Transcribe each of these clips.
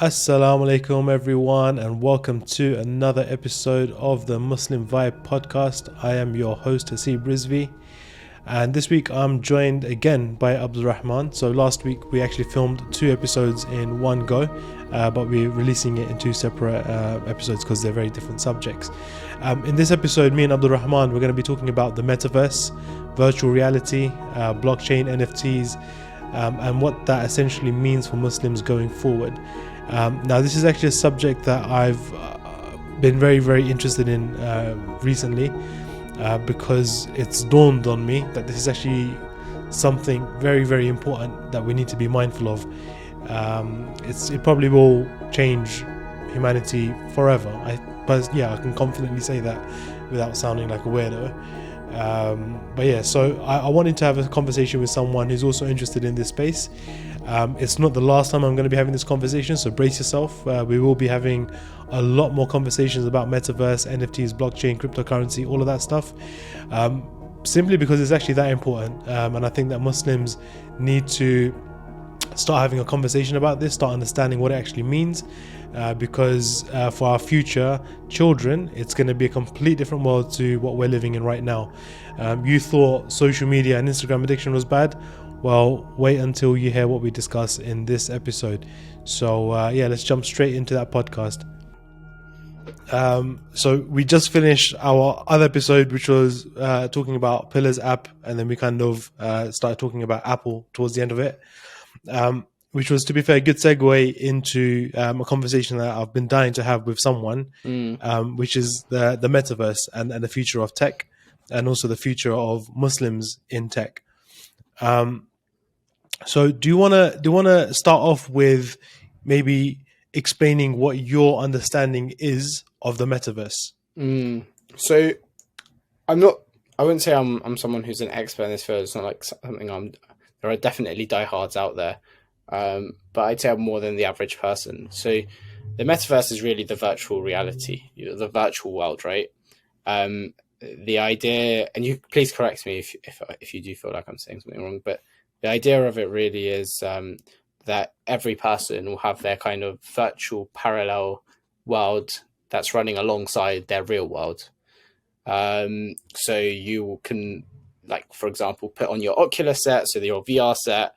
Assalamu alaikum, everyone, and welcome to another episode of the Muslim Vibe podcast. I am your host, Hasib Rizvi, and this week I'm joined again by Abdul-Rahman. So last week we actually filmed two episodes in one go, but we're releasing it in two separate episodes because they're very different subjects. In this episode, me and Abdul-Rahman, we're going to be talking about the Metaverse, virtual reality, blockchain, NFTs, and what that essentially means for Muslims going forward. Now, this is actually a subject that I've been very, very interested in recently because it's dawned on me that this is actually something very, very important that we need to be mindful of. It probably will change humanity forever. But I can confidently say that without sounding like a weirdo. So I wanted to have a conversation with someone who's also interested in this space. It's not the last time I'm going to be having this conversation, so brace yourself. We will be having a lot more conversations about Metaverse, NFTs, blockchain, cryptocurrency, all of that stuff, simply because it's actually that important. And I think that Muslims need to start having a conversation about this, start understanding what it actually means, because for our future children, it's going to be a complete different world to what we're living in right now. You thought social media and Instagram addiction was bad. Well, wait until you hear what we discuss in this episode. So let's jump straight into that podcast. So we just finished our other episode, which was talking about Pillars app, and then we kind of started talking about Apple towards the end of it, which was, to be fair, a good segue into a conversation that I've been dying to have with someone, which is the Metaverse and the future of tech, and also the future of Muslims in tech. So do you want to start off with maybe explaining what your understanding is of the Metaverse? So I wouldn't say I'm someone who's an expert in this field. It's not like something there are definitely diehards out there. But I'd say I'm more than the average person. So the Metaverse is really the virtual reality, the virtual world, right? The idea, and you please correct me if you do feel like I'm saying something wrong, but the idea of it really is that every person will have their kind of virtual parallel world that's running alongside their real world. So you can, like, for example, put on your Oculus set, so your VR set,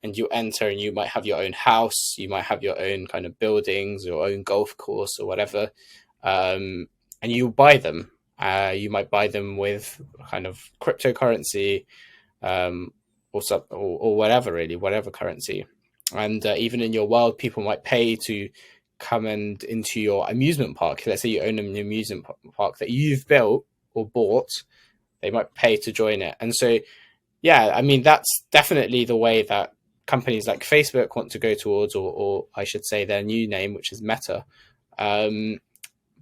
and you enter and you might have your own house, you might have your own kind of buildings, your own golf course or whatever, and you buy them. You might buy them with kind of cryptocurrency, or whatever, really, whatever currency. And even in your world, people might pay to come into your amusement park. Let's say you own an amusement park that you've built or bought, they might pay to join it. And so, that's definitely the way that companies like Facebook want to go towards, or I should say their new name, which is Meta.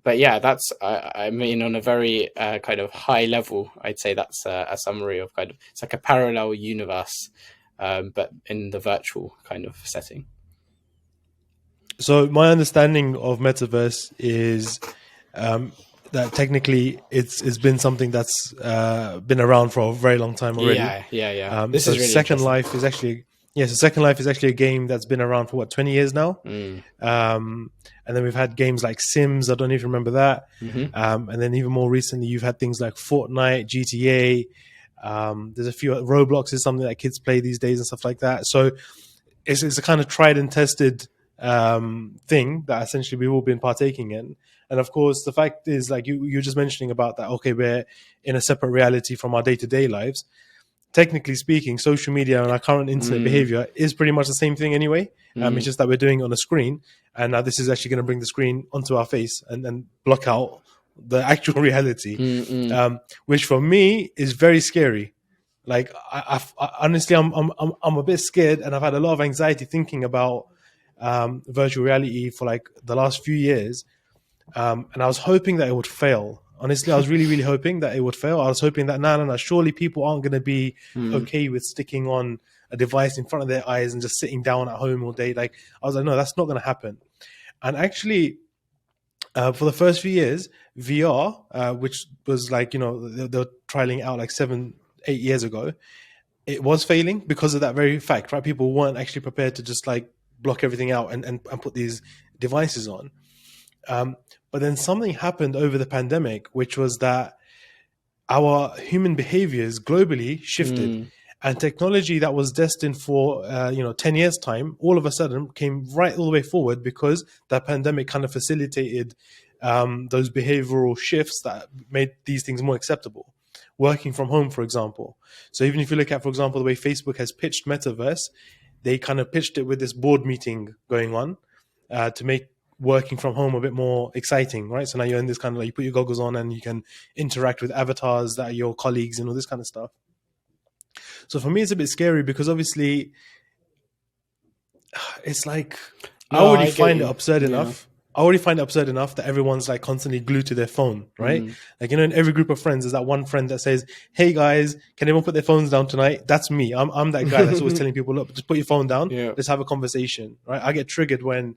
That's, on a very kind of high level, I'd say that's a summary of kind of, it's like a parallel universe, but in the virtual kind of setting. So my understanding of Metaverse is that technically it's been something that's been around for a very long time already. Yeah. This is really Second Life is actually... Yeah, so Second Life is actually a game that's been around for 20 years now. And then we've had games like Sims, I don't even remember that. And then even more recently, you've had things like Fortnite, GTA. There's a few... Roblox is something that kids play these days and stuff like that. So it's a kind of tried and tested thing that essentially we've all been partaking in. And of course, the fact is, like you're just mentioning about that, okay, we're in a separate reality from our day-to-day lives. Technically speaking, social media and our current internet behavior is pretty much the same thing anyway. It's just that we're doing it on a screen, and now this is actually going to bring the screen onto our face and block out the actual reality, which for me is very scary. Like I honestly, I'm a bit scared, and I've had a lot of anxiety thinking about virtual reality for like the last few years, and I was hoping that it would fail. Honestly, I was really, really hoping that it would fail. I was hoping that, no, surely people aren't going to be okay with sticking on a device in front of their eyes and just sitting down at home all day. Like, I was like, no, that's not going to happen. And actually, for the first few years, VR, which was like, they were trialing out like 7-8 years ago, it was failing because of that very fact, right? People weren't actually prepared to just like block everything out and put these devices on. But then something happened over the pandemic, which was that our human behaviors globally shifted. And technology that was destined for 10 years time, all of a sudden came right all the way forward, because that pandemic kind of facilitated those behavioral shifts that made these things more acceptable. Working from home, for example. So even if you look at, for example, the way Facebook has pitched Metaverse, they kind of pitched it with this board meeting going on to make working from home a bit more exciting, right? So now you're in this kind of, like, you put your goggles on and you can interact with avatars that are your colleagues and all this kind of stuff. So for me, it's a bit scary, because obviously it's like, I already find it absurd enough. I already find it absurd enough that everyone's like constantly glued to their phone, right? Like, in every group of friends, there's that one friend that says, "Hey guys, can everyone put their phones down tonight?" That's me. I'm that guy that's always telling people, "Look, just put your phone down. Let's have a conversation," right? I get triggered when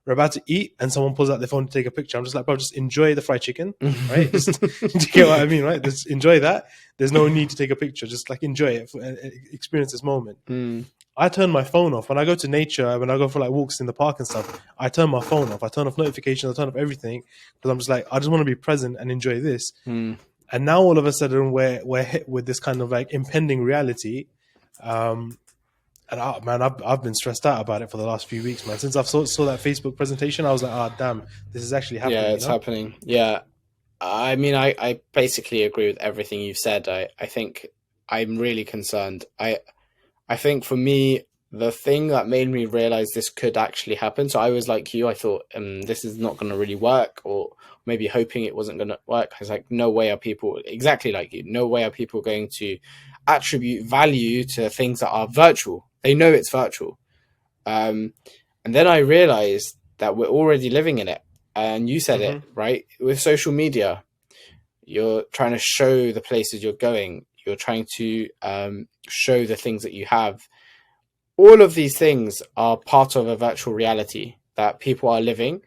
we're about to eat and someone pulls out their phone to take a picture. I'm just like, bro, just enjoy the fried chicken, right? Just, do you get what I mean, right? Just enjoy that. There's no need to take a picture. Just like enjoy it, experience this moment. I turn my phone off when I go to nature. When I go for like walks in the park and stuff, I turn my phone off. I turn off notifications. I turn off everything, because I'm just like, I just want to be present and enjoy this. And now all of a sudden we're hit with this kind of like impending reality. And I've been stressed out about it for the last few weeks, man. Since I saw that Facebook presentation, I was like, damn, this is actually happening. Yeah, it's happening. Yeah. I mean, I basically agree with everything you've said. I think I'm really concerned. I think for me, the thing that made me realize this could actually happen. So I was like you, I thought this is not going to really work, or maybe hoping it wasn't going to work. I was like, no way are people, exactly like you, no way are people going to attribute value to things that are virtual. They know it's virtual. And then I realized that we're already living in it. And you said it, right? With social media, you're trying to show the places you're going. You're trying to show the things that you have. All of these things are part of a virtual reality that people are living.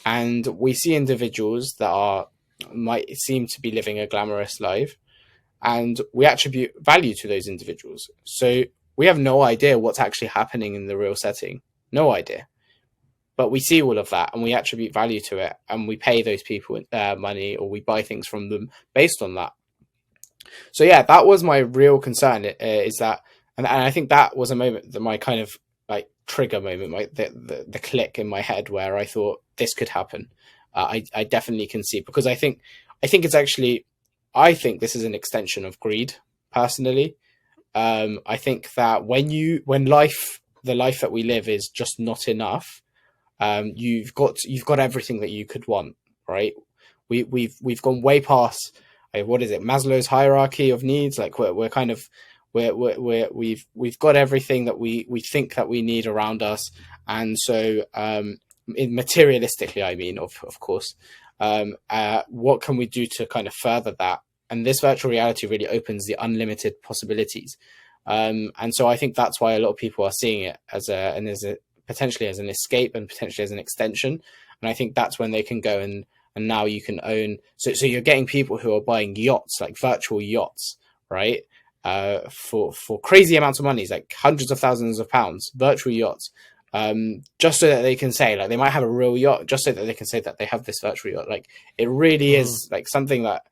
And we see individuals that might seem to be living a glamorous life, and we attribute value to those individuals. So we have no idea what's actually happening in the real setting. No idea. But we see all of that and we attribute value to it, and we pay those people money, or we buy things from them based on that. So yeah, that was my real concern, is that, and I think that was a moment, that my kind of like trigger moment, the click in my head where I thought this could happen. I definitely can see, because I think it's actually, I think this is an extension of greed, personally. I think that when the life that we live is just not enough, you've got everything that you could want, right? We've gone way past, what is it, Maslow's hierarchy of needs. Like we've got everything that we think that we need around us, and so materialistically, I mean, of course, what can we do to kind of further that? And this virtual reality really opens the unlimited possibilities. And so I think that's why a lot of people are seeing it as potentially as an escape, and potentially as an extension. And I think that's when they can go and now you can own. So you're getting people who are buying yachts, like virtual yachts, right? For crazy amounts of money, like hundreds of thousands of pounds, virtual yachts. Just so that they can say, like, they might have a real yacht, just so that they can say that they have this virtual yacht. Like, it really is like something that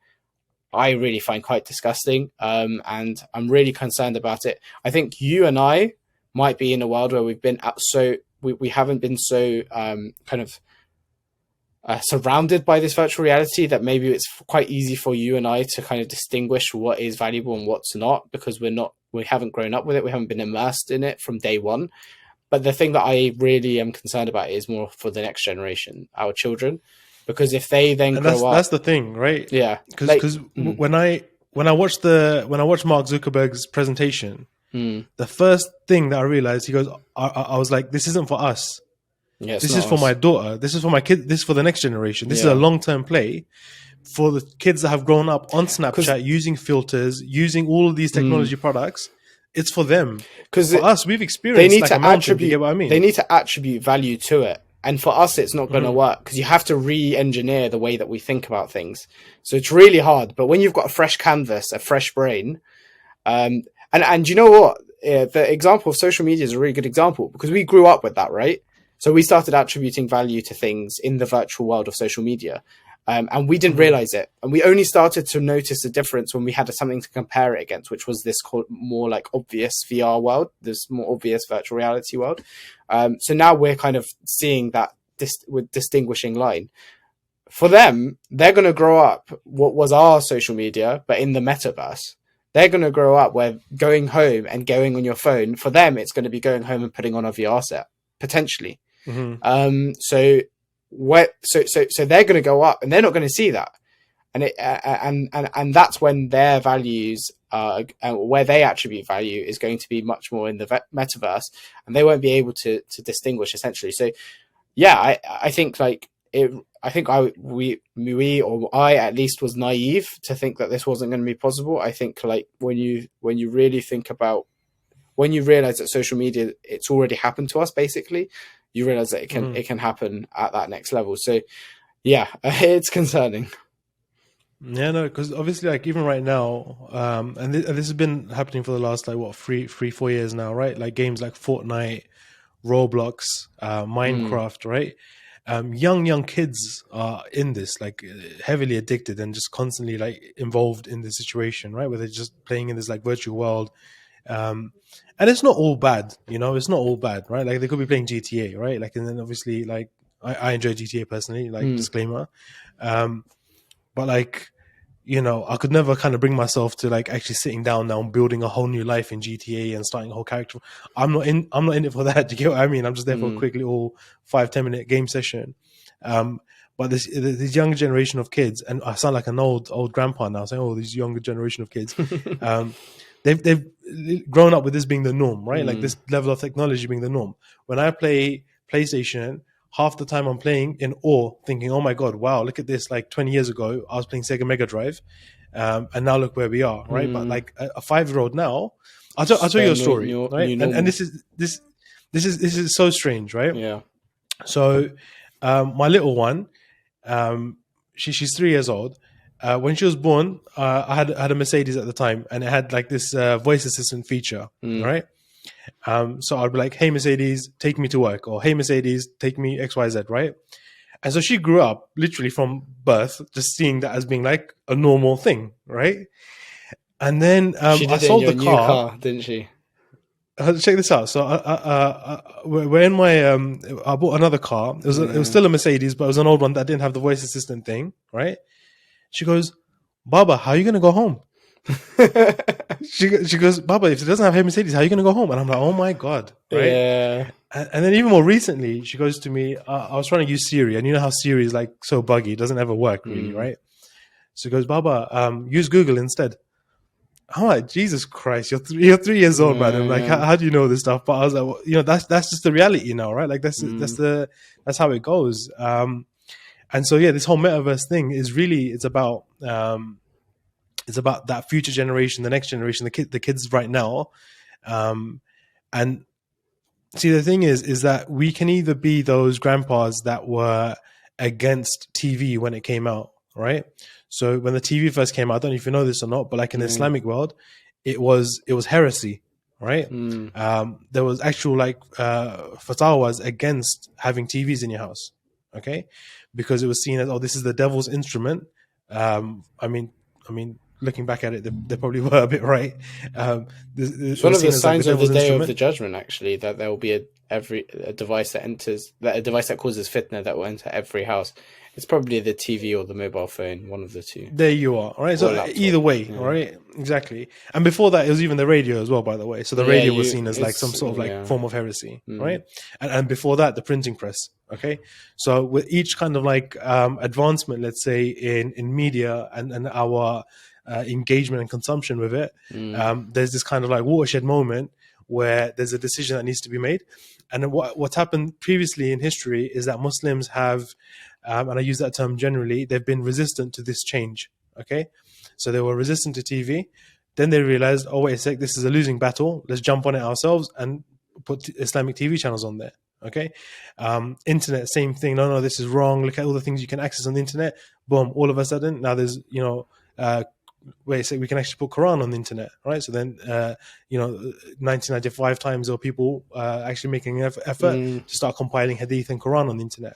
I really find quite disgusting, and I'm really concerned about it. I think you and I might be in a world where we've been we haven't been so kind of surrounded by this virtual reality, that maybe it's quite easy for you and I to kind of distinguish what is valuable and what's not, because we haven't grown up with it, we haven't been immersed in it from day one. But the thing that I really am concerned about is more for the next generation, our children. Because if they then grow up, that's the thing, right? Yeah, because when I watched Mark Zuckerberg's presentation, the first thing that I realized, he goes, I was like, this isn't for us. Yeah, this is for my daughter. This is for my kid. This is for the next generation. This is a long-term play for the kids that have grown up on Snapchat, using filters, using all of these technology products. It's for them. Because for us, we've experienced. They need like to a mountain, attribute. You get what I mean? They need to attribute value to it. And for us, it's not going to work, because you have to re-engineer the way that we think about things. So it's really hard. But when you've got a fresh canvas, a fresh brain, and you know what? The example of social media is a really good example, because we grew up with that, right? So we started attributing value to things in the virtual world of social media. And we didn't realize it. And we only started to notice the difference when we had something to compare it against, which was this more like obvious VR world, this more obvious virtual reality world. So now we're kind of seeing that with distinguishing line. For them, they're going to grow up what was our social media, but in the metaverse. They're going to grow up where going home and going on your phone, for them, it's going to be going home and putting on a VR set, potentially. So they're going to go up and they're not going to see that. And that's when their values, where they attribute value is going to be much more in the metaverse, and they won't be able to distinguish essentially. So yeah, I think like it, I think I at least was naive to think that this wasn't going to be possible. I think like when you really think about, when you realize that social media, it's already happened to us, basically, you realize that it can happen at that next level. So yeah, it's concerning. Yeah, no, because obviously, like even right now, and this has been happening for the last like what 4 years now, right? Like games like Fortnite, Roblox, Minecraft, right? Young kids are in this, like heavily addicted and just constantly like involved in the situation, right? Where they're just playing in this like virtual world. And it's not all bad, you know, it's not all bad, right? Like they could be playing GTA, right? Like, and then obviously like I enjoy GTA personally, like disclaimer. But like, you know, I could never kind of bring myself to like actually sitting down now and building a whole new life in GTA and starting a whole character. I'm not in it for that. Do you get what I mean? I'm just there for a quick little 5-10 minute game session. But this younger generation of kids, and I sound like an old grandpa now saying, "Oh, these younger generation of kids," they've grown up with this being the norm, right? Like this level of technology being the norm. When I play PlayStation, half the time I'm playing in awe, thinking, "Oh my god, wow, look at this!" Like 20 years ago, I was playing Sega Mega Drive, and now look where we are, right? But like a 5-year-old now, I'll tell you a story, right? And this is so strange, right? Yeah. So my little one, she's 3 years old. When she was born, I had a Mercedes at the time, and it had like this voice assistant feature, right? So I'd be like, "Hey Mercedes, take me to work," or "Hey Mercedes, take me XYZ," right? And so she grew up literally from birth, just seeing that as being like a normal thing, right? And then she did I sold the new car, didn't she? Check this out. So we're in my I bought another car. It was still a Mercedes, but it was an old one that didn't have the voice assistant thing, right? She goes, "Baba, how are you gonna go home?" she goes, "Baba, if it doesn't have Hey Mercedes, how are you gonna go home?" And I'm like, "Oh my god!" Right? Yeah. And then even more recently, she goes to me. I was trying to use Siri, and you know how Siri is like so buggy; it doesn't ever work really, right? So she goes, "Baba, use Google instead." I'm like, Jesus Christ, you're 3 years old, man. I'm like, how do you know this stuff? But I was like, well, you know, that's just the reality now, right? Like that's how it goes. And so yeah, this whole metaverse thing is really it's about that future generation, the next generation, the kids right now. And see, the thing is that we can either be those grandpas that were against TV when it came out, right? So when the TV first came out, I don't know if you know this or not, but like in the Islamic world, it was heresy, right? There was actual like fatwas against having TVs in your house, okay? Because it was seen as, oh, this is the devil's instrument. I mean, looking back at it, they probably were a bit right. It's one of the signs of the day of the judgment, actually, that there will be a device that causes fitna that will enter every house. It's probably the TV or the mobile phone, one of the two. There you are. All right. So either way, all right, exactly. And before that, it was even the radio as well, by the way. So the radio was seen as like some sort of like form of heresy, right? And before that, the printing press. Okay. So with each kind of like advancement, let's say in media and our engagement and consumption with it, there's this kind of like watershed moment where there's a decision that needs to be made. And then what's happened previously in history is that Muslims have, and I use that term generally, they've been resistant to this change. Okay, so they were resistant to TV. Then they realized, oh wait a sec, this is a losing battle. Let's jump on it ourselves and put Islamic TV channels on there. Okay, internet, same thing. No, this is wrong. Look at all the things you can access on the internet. Boom! All of a sudden, now there's where say we can actually put Quran on the internet, right? So then, 1995 times there were people actually making an effort to start compiling hadith and Quran on the internet.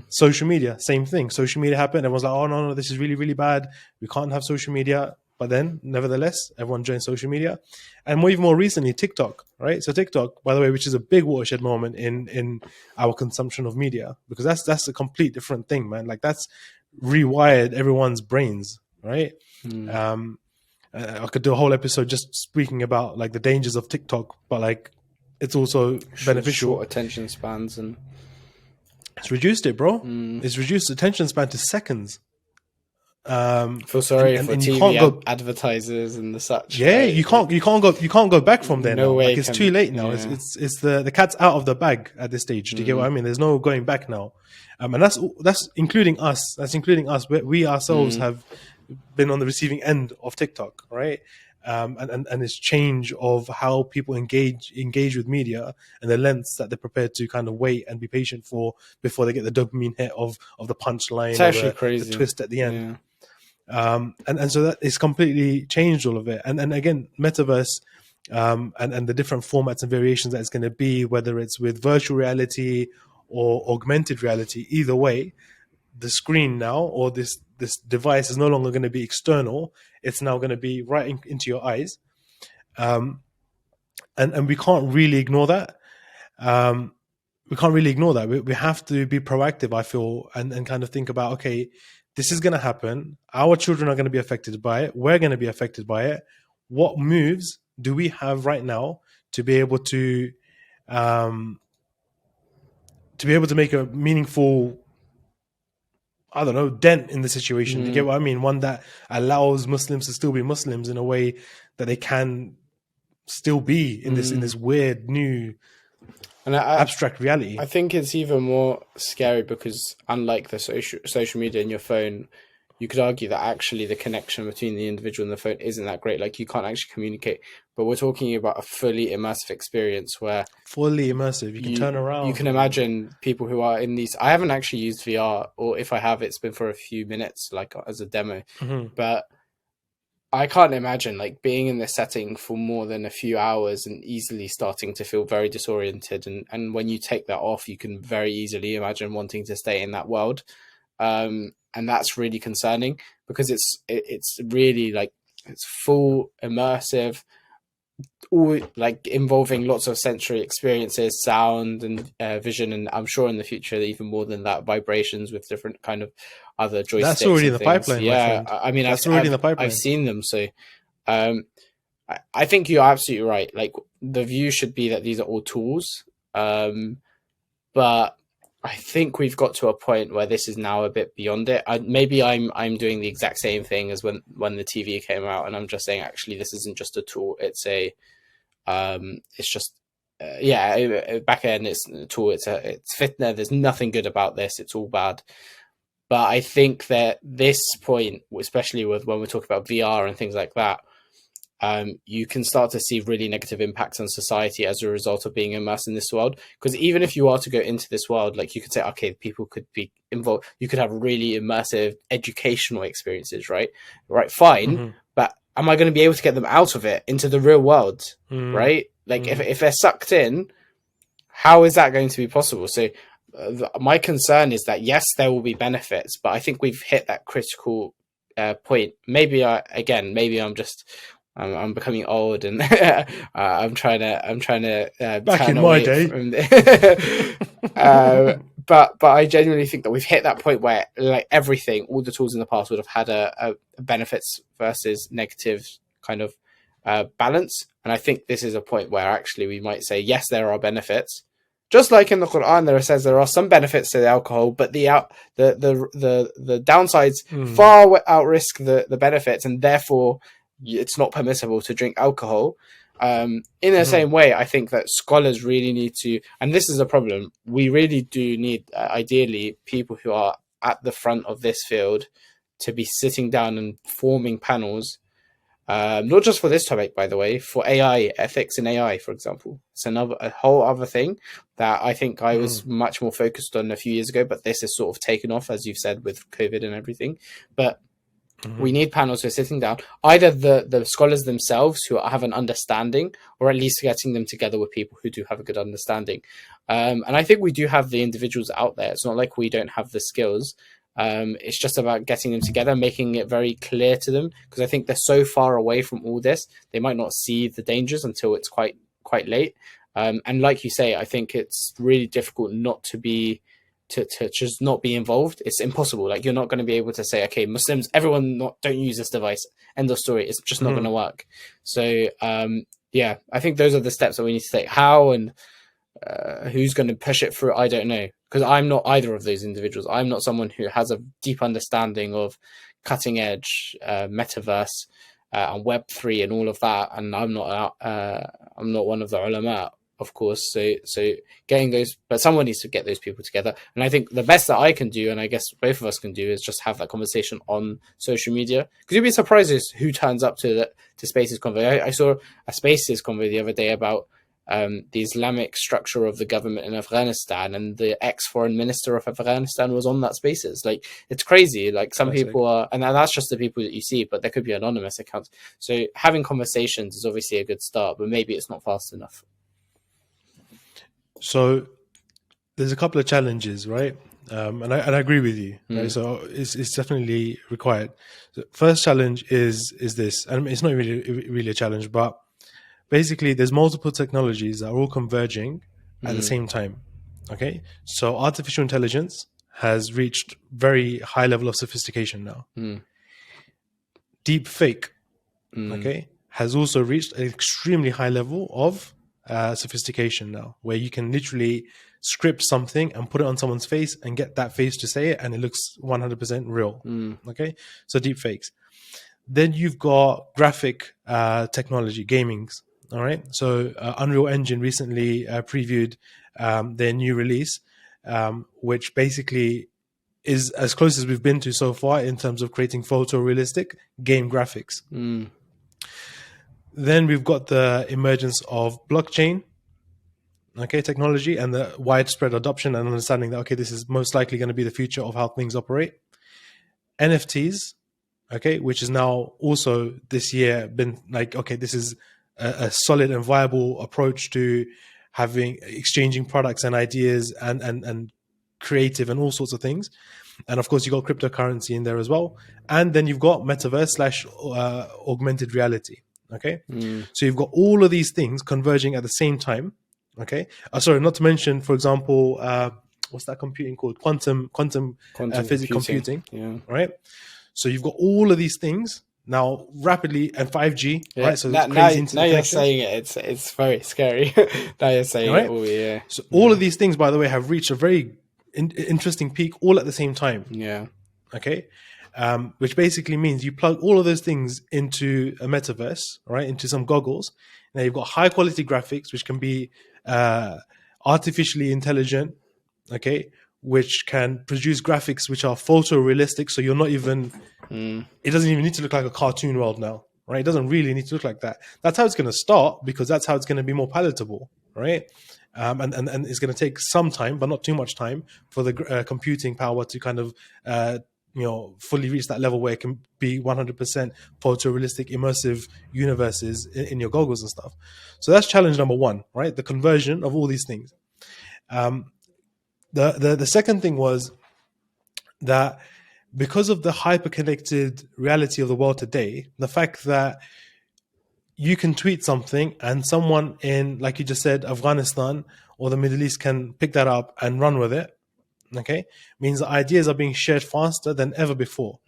Social media, same thing. Social media happened. Everyone's like, oh, no, this is really, really bad. We can't have social media. But then, nevertheless, everyone joined social media. And even more recently, TikTok, right? So TikTok, by the way, which is a big watershed moment in our consumption of media, because that's a complete different thing, man. Like, that's rewired everyone's brains, right? I could do a whole episode just speaking about like the dangers of TikTok, but like it's also beneficial. Short attention spans, and it's reduced it, bro. It's reduced attention span to seconds. Feel sorry for TV advertisers and the such. Yeah, right? you can't go back from there. No now. way. Like, it's too late now. Yeah. It's the cat's out of the bag at this stage. Do you get what I mean? There's no going back now. And that's including us. That's including us. We ourselves have been on the receiving end of TikTok, right? And this change of how people engage with media and the lengths that they're prepared to kind of wait and be patient for before they get the dopamine hit of the punchline, it's actually or crazy. The twist at the end. Yeah. And so that it's completely changed all of it. And again, Metaverse, and the different formats and variations that it's going to be, whether it's with virtual reality or augmented reality, either way, the screen now, or this device, is no longer going to be external. It's now going to be right into your eyes. And we can't really ignore that. We can't really ignore that. We have to be proactive, I feel, and kind of think about, okay, this is going to happen. Our children are going to be affected by it. We're going to be affected by it. What moves do we have right now to be able to make a meaningful, I don't know, dent in the situation? You get what I mean? One that allows Muslims to still be Muslims in a way that they can still be in this weird new and abstract reality. I think it's even more scary because, unlike the social media in your phone, you could argue that actually the connection between the individual and the phone isn't that great. Like, you can't actually communicate. But we're talking about a fully immersive experience where you can turn around. You can imagine people who are in these. I haven't actually used VR, or if I have, it's been for a few minutes, like as a demo. But I can't imagine like being in this setting for more than a few hours and easily starting to feel very disoriented. And when you take that off, you can very easily imagine wanting to stay in that world. And that's really concerning because it's really like, it's full immersive, all like involving lots of sensory experiences, sound and vision, and I'm sure in the future even more than that, vibrations with different kind of other joysticks. That's already in the pipeline. Yeah, I mean, that's already in the pipeline. I've seen them, so I think you're absolutely right. Like, the view should be that these are all tools, but I think we've got to a point where this is now a bit beyond it. Maybe I'm doing the exact same thing as when the TV came out, and I'm just saying, actually, this isn't just a tool. It's just back end, it's a tool. It's fitna. There's nothing good about this. It's all bad. But I think that this point, especially when we're talking about VR and things like that, you can start to see really negative impacts on society as a result of being immersed in this world. Because even if you are to go into this world, like, you could say, okay, people could be involved. You could have really immersive educational experiences, right? Right, fine. But am I going to be able to get them out of it into the real world, right? Like, if they're sucked in, how is that going to be possible? So my concern is that, yes, there will be benefits, but I think we've hit that critical point. Maybe I'm becoming old, and I'm trying to back in my day. But I genuinely think that we've hit that point where, like, all the tools in the past would have had a benefits versus negative kind of balance. And I think this is a point where actually we might say, yes, there are benefits. Just like in the Quran, there says there are some benefits to the alcohol, but the downsides far outrisk the benefits, and therefore it's not permissible to drink alcohol. In the same way, I think that scholars really need to, and this is a problem, we really do need, ideally, people who are at the front of this field to be sitting down and forming panels, not just for this topic, by the way, for AI, ethics in AI, for example. It's a whole other thing that I think I was much more focused on a few years ago, but this has sort of taken off, as you've said, with COVID and everything. But We need panels who are sitting down, either the scholars themselves who have an understanding, or at least getting them together with people who do have a good understanding. And I think we do have the individuals out there. It's not like we don't have the skills. It's just about getting them together, making it very clear to them, because I think they're so far away from all this, they might not see the dangers until it's quite late. And like you say, I think it's really difficult not to be to just not be involved. It's impossible. Like, you're not going to be able to say, okay, Muslims, everyone don't use this device. End of story. It's just not going to work. So yeah, I think those are the steps that we need to take. How and who's going to push it through, I don't know, because I'm not either of those individuals. I'm not someone who has a deep understanding of cutting edge metaverse and Web3 and all of that, and I'm not one of the ulama, of course. So getting those, but someone needs to get those people together. And I think the best that I can do, and I guess both of us can do, is just have that conversation on social media, because you'd be surprised as who turns up to Spaces Convo. I saw a Spaces Convo the other day about the Islamic structure of the government in Afghanistan, and the ex-foreign minister of Afghanistan was on that Spaces. Like, it's crazy. Like, some people are, and that's just the people that you see, but there could be anonymous accounts. So having conversations is obviously a good start, but maybe it's not fast enough. So there's a couple of challenges, right? And I agree with you. Right? So it's definitely required. The first challenge is this, and it's not really a challenge, but basically there's multiple technologies that are all converging at the same time. Okay, so artificial intelligence has reached very high level of sophistication now. Deep fake, okay, has also reached an extremely high level of sophistication now, where you can literally script something and put it on someone's face and get that face to say it, and it looks 100% real. Okay, so deep fakes. Then you've got graphic technology, gamings. All right, so Unreal Engine recently previewed their new release, which basically is as close as we've been to so far in terms of creating photorealistic game graphics. Then we've got the emergence of blockchain, okay, technology, and the widespread adoption and understanding that, okay, this is most likely going to be the future of how things operate. NFTs, okay, which is now also this year been like, okay, this is a solid and viable approach to exchanging products and ideas and creative and all sorts of things. And of course, you got cryptocurrency in there as well. And then you've got metaverse / augmented reality. Okay, so you've got all of these things converging at the same time. Okay, sorry, not to mention, for example, what's that computing called? Quantum physics computing. Yeah. Right. So you've got all of these things now rapidly, and 5G. Yeah. Right. So now you're saying it. It's very scary. Now you're saying it. Oh yeah. So all of these things, by the way, have reached a very interesting peak all at the same time. Yeah. Okay. Which basically means you plug all of those things into a metaverse, right? Into some goggles. Now you've got high quality graphics, which can be artificially intelligent, okay, which can produce graphics which are photorealistic. So you're not even, it doesn't even need to look like a cartoon world now, right? It doesn't really need to look like that. That's how it's going to start, because that's how it's going to be more palatable, right? And it's going to take some time, but not too much time, for the computing power to kind of fully reach that level where it can be 100% photorealistic, immersive universes in your goggles and stuff. So that's challenge number one, right? The conversion of all these things. The second thing was that because of the hyper-connected reality of the world today, the fact that you can tweet something and someone in, like you just said, Afghanistan or the Middle East can pick that up and run with it, okay, means that ideas are being shared faster than ever before.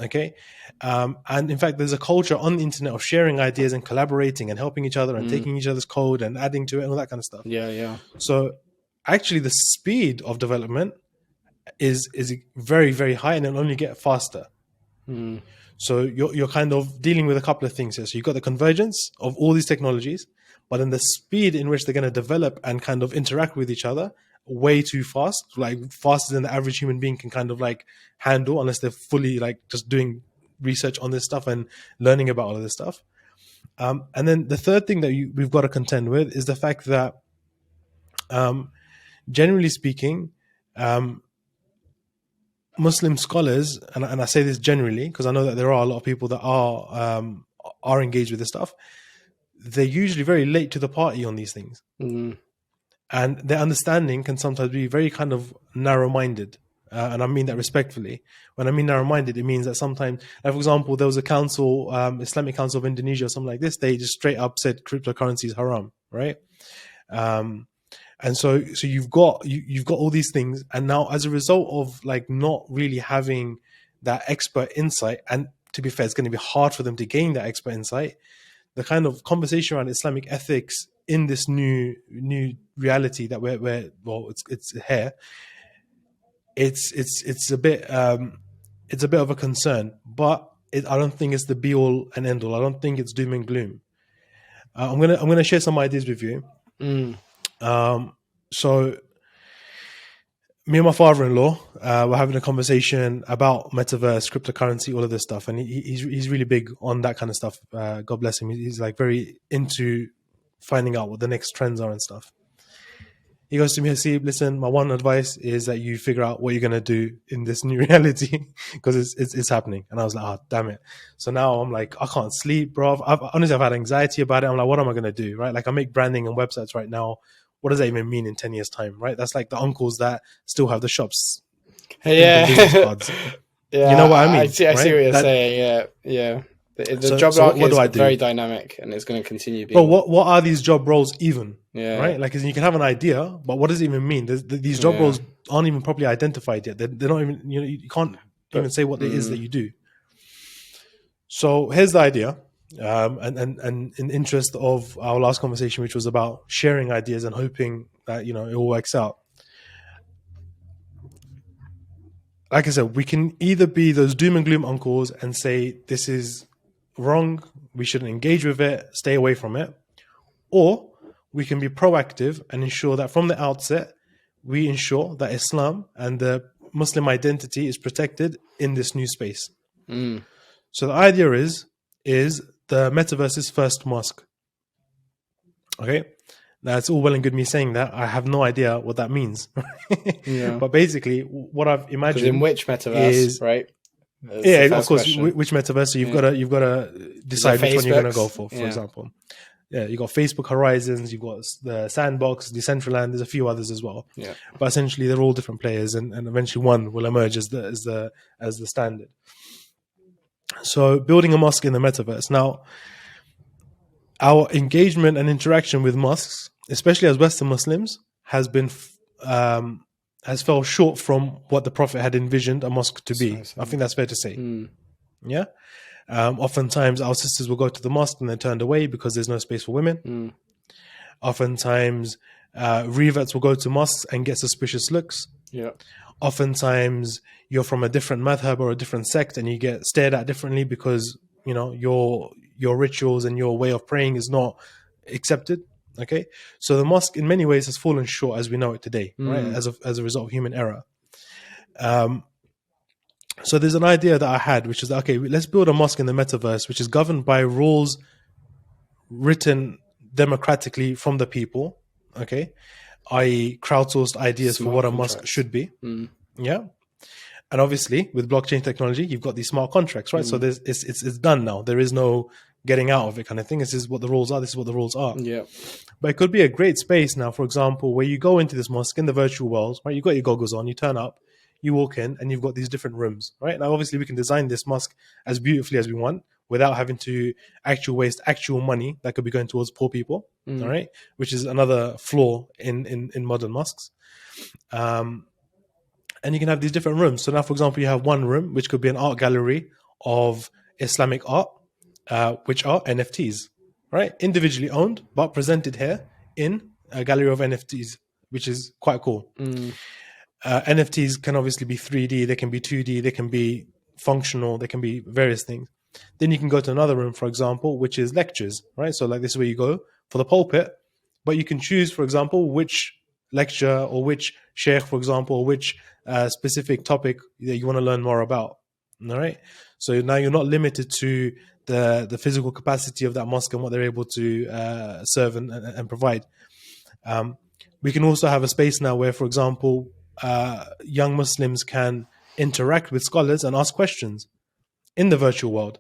Okay. And in fact, there's a culture on the internet of sharing ideas and collaborating and helping each other and taking each other's code and adding to it and all that kind of stuff. Yeah. So actually the speed of development is very, very high, and it'll only get faster. So you're kind of dealing with a couple of things here. So you've got the convergence of all these technologies, but then the speed in which they're going to develop and kind of interact with each other, way too fast, like faster than the average human being can kind of like handle, unless they're fully like just doing research on this stuff and learning about all of this stuff. And then the third thing that we've got to contend with is the fact that, generally speaking, Muslim scholars, and I say this generally because I know that there are a lot of people that are engaged with this stuff. They're usually very late to the party on these things, and their understanding can sometimes be very kind of narrow-minded. And I mean that respectfully. When I mean narrow-minded, it means that sometimes, like for example, there was a council, Islamic Council of Indonesia or something like this. They just straight up said cryptocurrency is haram, right? And so you've got all these things, and now as a result of like not really having that expert insight, and to be fair, it's going to be hard for them to gain that expert insight. The kind of conversation around Islamic ethics in this new reality that we're it's here. It's a bit of a concern, but I don't think it's the be all and end all. I don't think it's doom and gloom. I'm gonna share some ideas with you. So me and my father-in-law were having a conversation about metaverse, cryptocurrency, all of this stuff, and he's really big on that kind of stuff. God bless him. He's like very into finding out what the next trends are and stuff. He goes to me, "See, listen, my one advice is that you figure out what you're gonna do in this new reality because it's happening." And I was like, "Oh, damn it!" So now I'm like, I can't sleep, bro. Honestly, I've had anxiety about it. I'm like, what am I gonna do, right? Like, I make branding and websites right now. What does that even mean in 10 years' time, right? That's like the uncles that still have the shops. Yeah, yeah. You know what I mean? I see what you're saying. Yeah. The job market is very dynamic, and it's going to continue being. But what are these job roles even? Yeah. Right? Like, you can have an idea, but what does it even mean? These job roles aren't even properly identified yet. They're not even, you can't even say what it is that you do. So here's the idea. And in interest of our last conversation, which was about sharing ideas and hoping that, it all works out. Like I said, we can either be those doom and gloom uncles and say, this is wrong, we shouldn't engage with it, stay away from it. Or we can be proactive and ensure that from the outset, we ensure that Islam and the Muslim identity is protected in this new space. So the idea is the metaverse's first mosque. Okay, now it's all well and good me saying that. I have no idea what that means. But basically, what I've imagined in which metaverse is right. Of course. Which metaverse? So you've got to decide which one you're going to go for. For example, you got Facebook Horizons, you've got the Sandbox, Decentraland. There's a few others as well. But essentially, they're all different players, and eventually one will emerge as the standard. So building a mosque in the metaverse. Now, our engagement and interaction with mosques, especially as Western Muslims, has fell short from what the Prophet had envisioned a mosque to be. I think that's fair to say. Yeah. Oftentimes our sisters will go to the mosque and they're turned away because there's no space for women. Oftentimes reverts will go to mosques and get suspicious looks. Oftentimes you're from a different madhab or a different sect and you get stared at differently because your rituals and your way of praying is not accepted. Okay, so the mosque in many ways has fallen short as we know it today, right? As a result of human error. So there's an idea that I had, which is, okay, let's build a mosque in the metaverse, which is governed by rules written democratically from the people. Okay, i.e. crowdsourced ideas for what a mosque should be. Yeah. And obviously with blockchain technology, you've got these smart contracts, right? So it's done now. There is no getting out of it kind of thing. This is what the rules are. This is what the rules are. Yeah. But it could be a great space now, for example, where you go into this mosque in the virtual world, right? You've got your goggles on, you turn up, you walk in, and you've got these different rooms, right? Now, obviously, we can design this mosque as beautifully as we want without having to waste actual money that could be going towards poor people, all right? Which is another flaw in modern mosques. And you can have these different rooms. So now, for example, you have one room, which could be an art gallery of Islamic art, which are NFTs, right? Individually owned, but presented here in a gallery of NFTs, which is quite cool. NFTs can obviously be 3D, they can be 2D, they can be functional, they can be various things. Then you can go to another room, for example, which is lectures, right? So like this is where you go for the pulpit, but you can choose, for example, which lecture or which sheikh, for example, or which specific topic that you want to learn more about. All right. So now you're not limited to the physical capacity of that mosque and what they're able to serve and provide. We can also have a space now where, for example, young Muslims can interact with scholars and ask questions in the virtual world.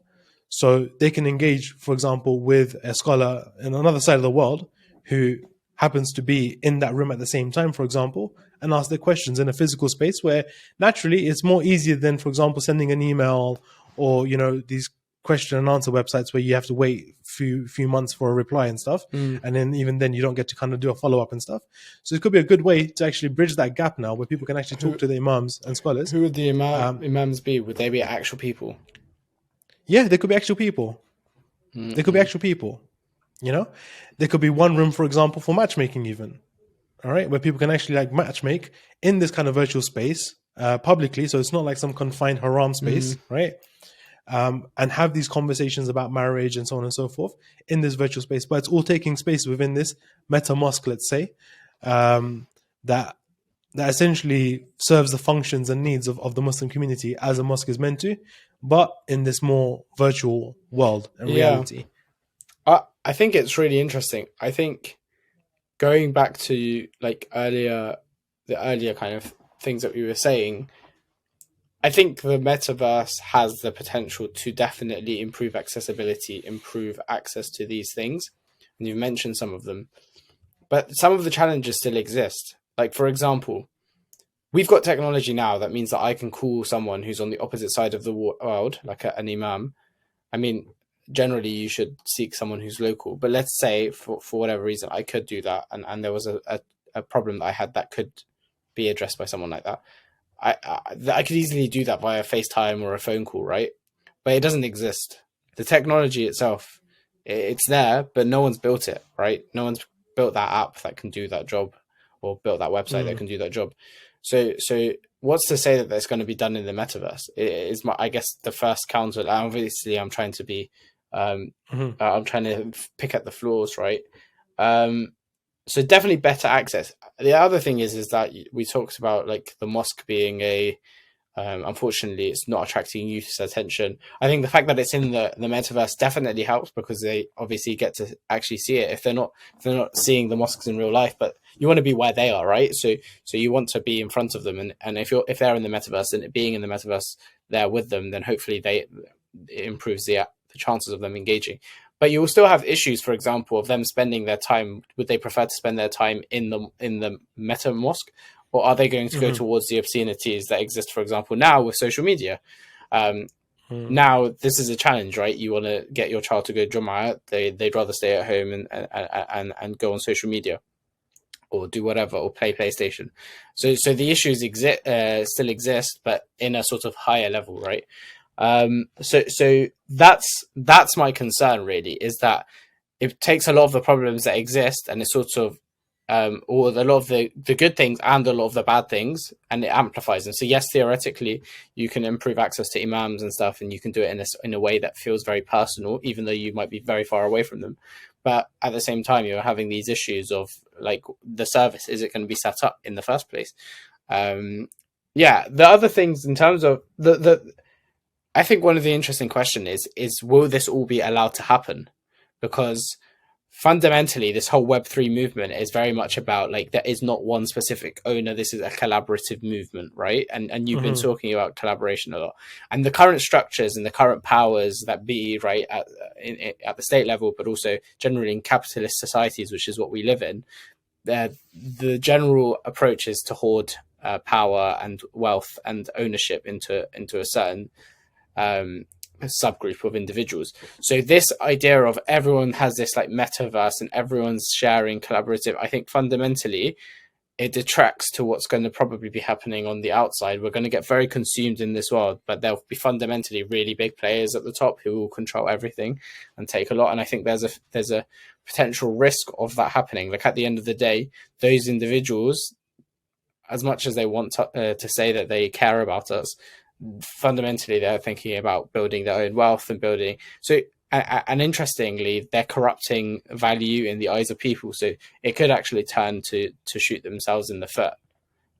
So they can engage, for example, with a scholar in another side of the world who happens to be in that room at the same time, for example, and ask their questions in a physical space where naturally it's more easier than, for example, sending an email or, these question and answer websites where you have to wait few months for a reply and stuff. And then even then you don't get to kind of do a follow-up and stuff. So it could be a good way to actually bridge that gap now where people can actually talk to the imams and scholars. Who would the imams be? Would they be actual people? Yeah, they could be actual people. They could be actual people. There could be one room, for example, for matchmaking even. All right, where people can actually like matchmake in this kind of virtual space publicly. So it's not like some confined haram space, right? And have these conversations about marriage and so on and so forth in this virtual space. But it's all taking space within this meta mosque, let's say, that essentially serves the functions and needs of the Muslim community as a mosque is meant to, but in this more virtual world and reality. I think it's really interesting. I think going back to like the earlier kind of things that we were saying, I think the metaverse has the potential to definitely improve accessibility, improve access to these things. And you've mentioned some of them, but some of the challenges still exist. Like, for example, we've got technology now that means that I can call someone who's on the opposite side of the world, like an imam. I mean, generally you should seek someone who's local, but let's say for whatever reason, I could do that. And there was a problem that I had that could be addressed by someone like that. I could easily do that via FaceTime or a phone call, right? But it doesn't exist. The technology itself, it's there, but no one's built it, right? No one's built that app that can do that job or built that website that can do that job. So what's to say that that's going to be done in the metaverse? It is I guess the first counter. Obviously, I'm trying to be, I'm trying to pick at the flaws, right? So definitely better access. The other thing is that we talked about like the mosque being unfortunately it's not attracting youth's attention. I think the fact that it's in the metaverse definitely helps because they obviously get to actually see it if they're not seeing the mosques in real life, but you want to be where they are, right? So you want to be in front of them, and if they're in the metaverse and being in the metaverse there with them, then hopefully it improves the chances of them engaging. But you will still have issues, for example, of them spending their time. Would they prefer to spend their time in the meta mosque, or are they going to go towards the obscenities that exist, for example, now with social media? Now this is a challenge, right? You want to get your child to go Jummah, they'd rather stay at home and go on social media, or do whatever, or play PlayStation. So the issues still exist, but in a sort of higher level, right? So that's my concern really, is that it takes a lot of the problems that exist and it sort of or a lot of the good things and a lot of the bad things, and it amplifies them. So yes, theoretically you can improve access to imams and stuff, and you can do it in a way that feels very personal, even though you might be very far away from them. But at the same time, you're having these issues of like the service, is it going to be set up in the first place? The other things in terms of I think one of the interesting questions is will this all be allowed to happen? Because fundamentally, this whole Web3 movement is very much about like there is not one specific owner. This is a collaborative movement, right? And you've been talking about collaboration a lot, and the current structures and the current powers that be right at the state level, but also generally in capitalist societies, which is what we live in. The general approach is to hoard power and wealth and ownership into a certain subgroup of individuals. So this idea of everyone has this like metaverse and everyone's sharing collaborative, I think fundamentally it detracts to what's going to probably be happening on the outside. We're going to get very consumed in this world, but there'll be fundamentally really big players at the top who will control everything and take a lot. And I think there's a potential risk of that happening. Like at the end of the day, those individuals, as much as they want to say that they care about us, fundamentally they're thinking about building their own wealth and building. So, and interestingly, they're corrupting value in the eyes of people. So it could actually turn to shoot themselves in the foot,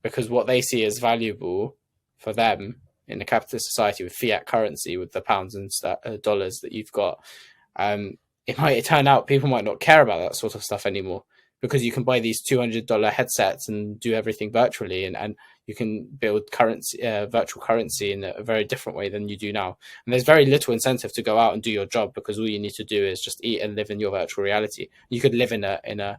because what they see as valuable for them in a capitalist society with fiat currency, with the pounds and dollars that you've got, it might turn out people might not care about that sort of stuff anymore, because you can buy these $200 headsets and do everything virtually, and you can build currency, virtual currency in a very different way than you do now. And there's very little incentive to go out and do your job, because all you need to do is just eat and live in your virtual reality. You could live in a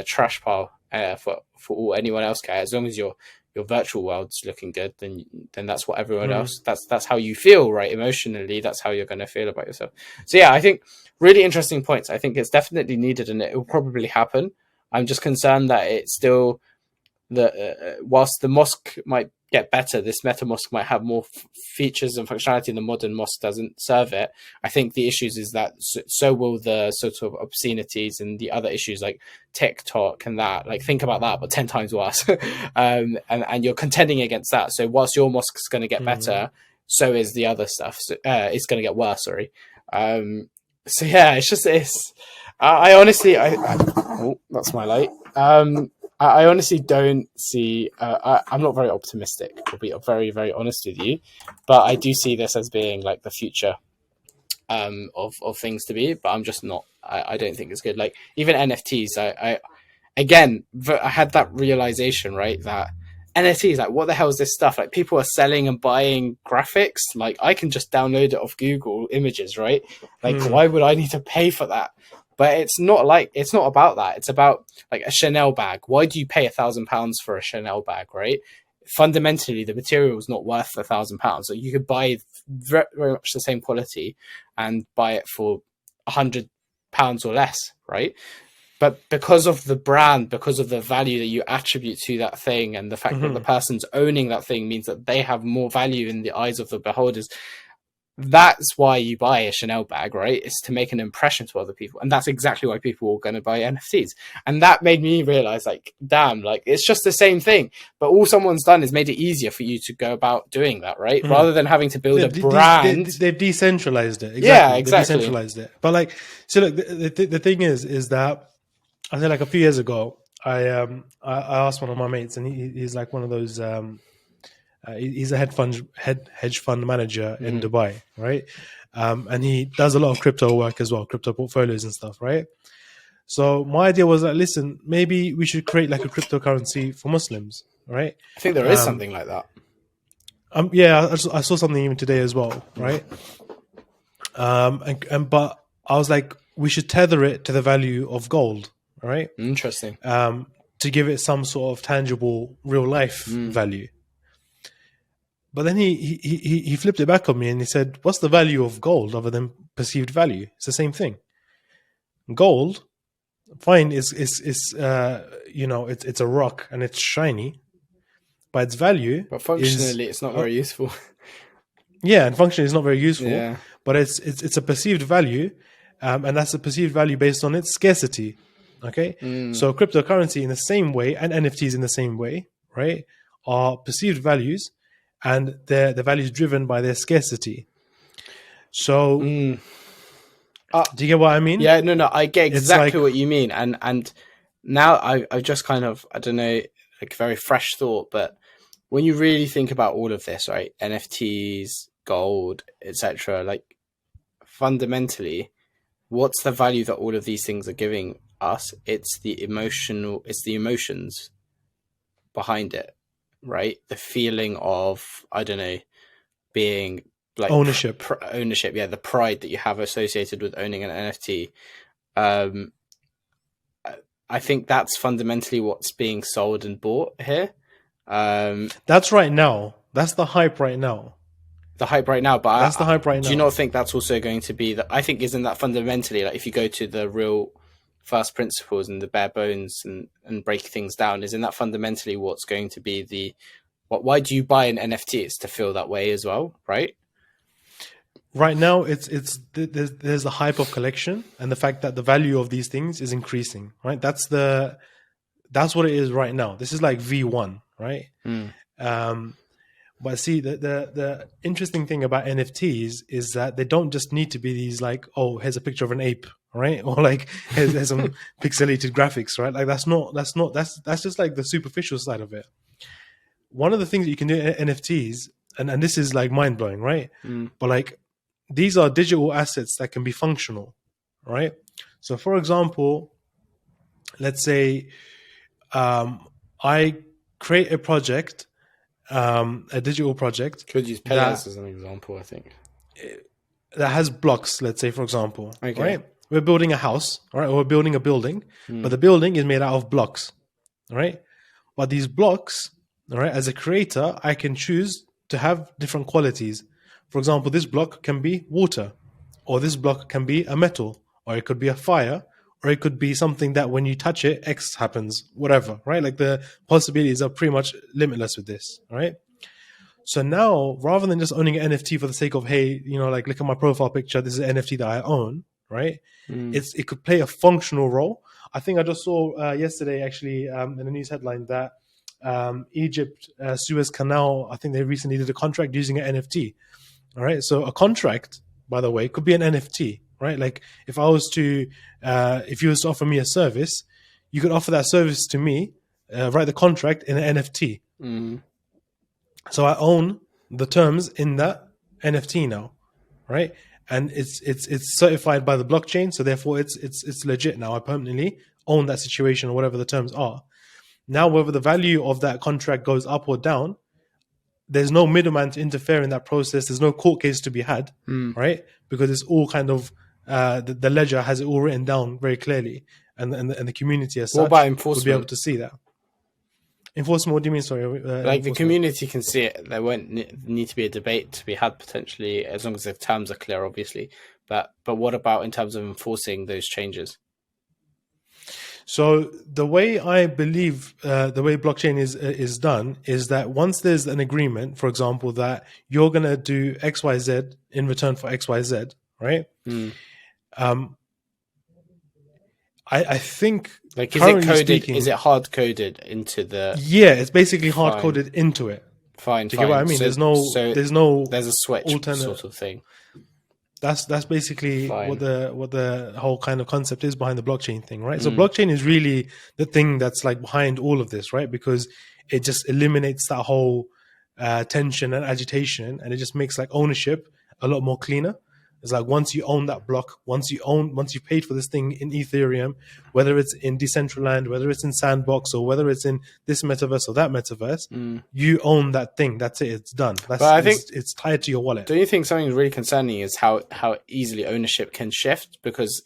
trash pile for all anyone else cares. As long as your virtual world's looking good, then that's what everyone else, that's how you feel, right? Emotionally, that's how you're going to feel about yourself. So yeah, I think really interesting points. I think it's definitely needed, and it will probably happen. I'm just concerned that it's still whilst the mosque might get better, this meta mosque might have more features and functionality, and the modern mosque doesn't serve it. I think the issues is that so will the sort of obscenities and the other issues like TikTok and that. Like, think about that, but 10 times worse. And you're contending against that. So whilst your mosque is going to get better, so is the other stuff. So, it's going to get worse. Sorry. So yeah, I honestly, oh, that's my light. I honestly don't see. I'm not very optimistic. I'll be very, very honest with you, but I do see this as being like the future of things to be. But I'm just not. I don't think it's good. Like, even NFTs. I had that realization, right? That NFTs, like, what the hell is this stuff? Like, people are selling and buying graphics. Like, I can just download it off Google Images, right? Like, why would I need to pay for that? But it's not about that. It's about like a Chanel bag. Why do you pay £1,000 for a Chanel bag, right? Fundamentally, the material is not worth £1,000. So you could buy very, very much the same quality and buy it for £100 or less, right? But because of the brand, because of the value that you attribute to that thing, and the fact that the person's owning that thing means that they have more value in the eyes of the beholders. That's why you buy a Chanel bag, right? It's to make an impression to other people. And that's exactly why people are going to buy NFTs. And that made me realize, like, damn, like, it's just the same thing. But all someone's done is made it easier for you to go about doing that, right? Rather than having to build a brand. They've decentralized it. Exactly. Yeah, exactly. They've decentralized it. But like, so look, the thing is that I think like a few years ago, I asked one of my mates, and he's like one of those, he's a hedge fund manager in Dubai, right? And he does a lot of crypto work as well, crypto portfolios and stuff, right? So my idea was like, listen, maybe we should create like a cryptocurrency for Muslims, right? I think there is something like that. Yeah, I saw something even today as well, right? But I was like, we should tether it to the value of gold, right? Interesting. To give it some sort of tangible, real life value. But then he flipped it back on me and he said, what's the value of gold other than perceived value? It's the same thing. Gold, fine, is it's a rock and it's shiny, but its value, but functionally it's not very useful. Yeah, and functionally it's not very useful. Yeah. But it's a perceived value, and that's a perceived value based on its scarcity. Okay, so cryptocurrency in the same way, and NFTs in the same way, right, are perceived values. And the value is driven by their scarcity. So, do you get what I mean? Yeah, no, I get exactly what you mean. And now I've just kind of, I don't know, like a very fresh thought, but when you really think about all of this, right, NFTs, gold, etc., like, fundamentally, what's the value that all of these things are giving us? It's the emotions behind it. Right, the feeling of, I don't know, being like ownership. Yeah, the pride that you have associated with owning an NFT. I think that's fundamentally what's being sold and bought here. That's right now. That's the hype right now. The hype right now, but that's the hype right now. Do you not think that's also going to be that? I think isn't that fundamentally, like, if you go to the real first principles and the bare bones and break things down, isn't that fundamentally what's going to be why do you buy an NFT? It's to feel that way as well, right? Right now, there's the hype of collection and the fact that the value of these things is increasing, right? That's what it is right now. This is like V1, right? But see, the interesting thing about NFTs is that they don't just need to be these like, oh, here's a picture of an ape, right? Or like here's some pixelated graphics, right? Like that's just like the superficial side of it. One of the things that you can do in NFTs, and this is like mind blowing, right? But like these are digital assets that can be functional, right? So for example, let's say I create a project, a digital project. Could use pillars as an example, I think. That has blocks, let's say, for example. Okay. Right? We're building a house, all right? Or we're building a building, but the building is made out of blocks, all right? But these blocks, all right, as a creator, I can choose to have different qualities. For example, this block can be water, or this block can be a metal, or it could be a fire, or it could be something that when you touch it, X happens, whatever, right? Like the possibilities are pretty much limitless with this, right? So now, rather than just owning an NFT for the sake of, hey, you know, like look at my profile picture, this is an NFT that I own, right? It could play a functional role. I think I just saw yesterday, actually, in a news headline that Egypt, Suez Canal, I think they recently did a contract using an NFT. All right. So a contract, by the way, could be an NFT, right? Like if I was to, if you was to offer me a service, you could offer that service to me, write the contract in an NFT. So I own the terms in that NFT now, right? And it's certified by the blockchain, so therefore it's legit now. I permanently own that situation or whatever the terms are. Now, whether the value of that contract goes up or down, there's no middleman to interfere in that process. There's no court case to be had, right? Because it's all kind of the ledger has it all written down very clearly, and the community as such will be able to see that. Enforcement? What do you mean? Sorry, like the community can see it. There won't need to be a debate to be had potentially, as long as the terms are clear, obviously. But what about in terms of enforcing those changes? So the way I believe the way blockchain is done is that once there's an agreement, for example, that you're going to do X, Y, Z in return for X, Y, Z, right? I think, like, is it coded? Is it hard coded into the? Yeah, it's basically hard coded into it. Fine. Do you get what I mean? So there's a switch sort of thing. That's basically what the whole kind of concept is behind the blockchain thing, right? So blockchain is really the thing that's like behind all of this, right? Because it just eliminates that whole tension and agitation, and it just makes like ownership a lot more cleaner. It's like once you own that block, once you paid for this thing in Ethereum, whether it's in Decentraland, whether it's in Sandbox, or whether it's in this metaverse or that metaverse, you own that thing. That's it. It's done. But I think it's tied to your wallet. Don't you think something really concerning is how easily ownership can shift? Because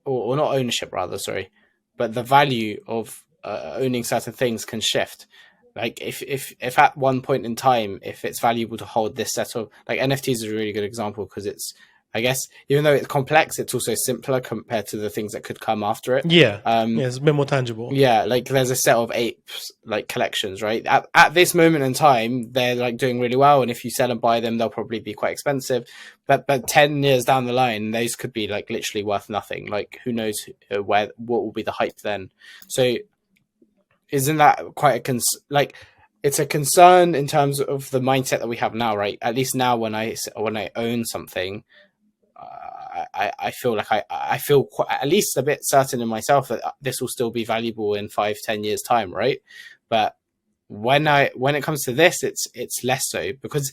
or not ownership rather, sorry, but the value of owning certain things can shift. Like if at one point in time, if it's valuable to hold this set of, like, NFTs is a really good example because it's, I guess, even though it's complex, it's also simpler compared to the things that could come after it. Yeah. It's a bit more tangible. Yeah. Like there's a set of apes, like collections, right? At this moment in time, they're like doing really well. And if you sell and buy them, they'll probably be quite expensive. But 10 years down the line, those could be like literally worth nothing. Like who knows what will be the hype then. So isn't that quite it's a concern in terms of the mindset that we have now, right? At least now when I own something, I feel like I feel quite, at least a bit certain in myself that this will still be valuable in 5-10 years time, right? But when it comes to this, it's less so, because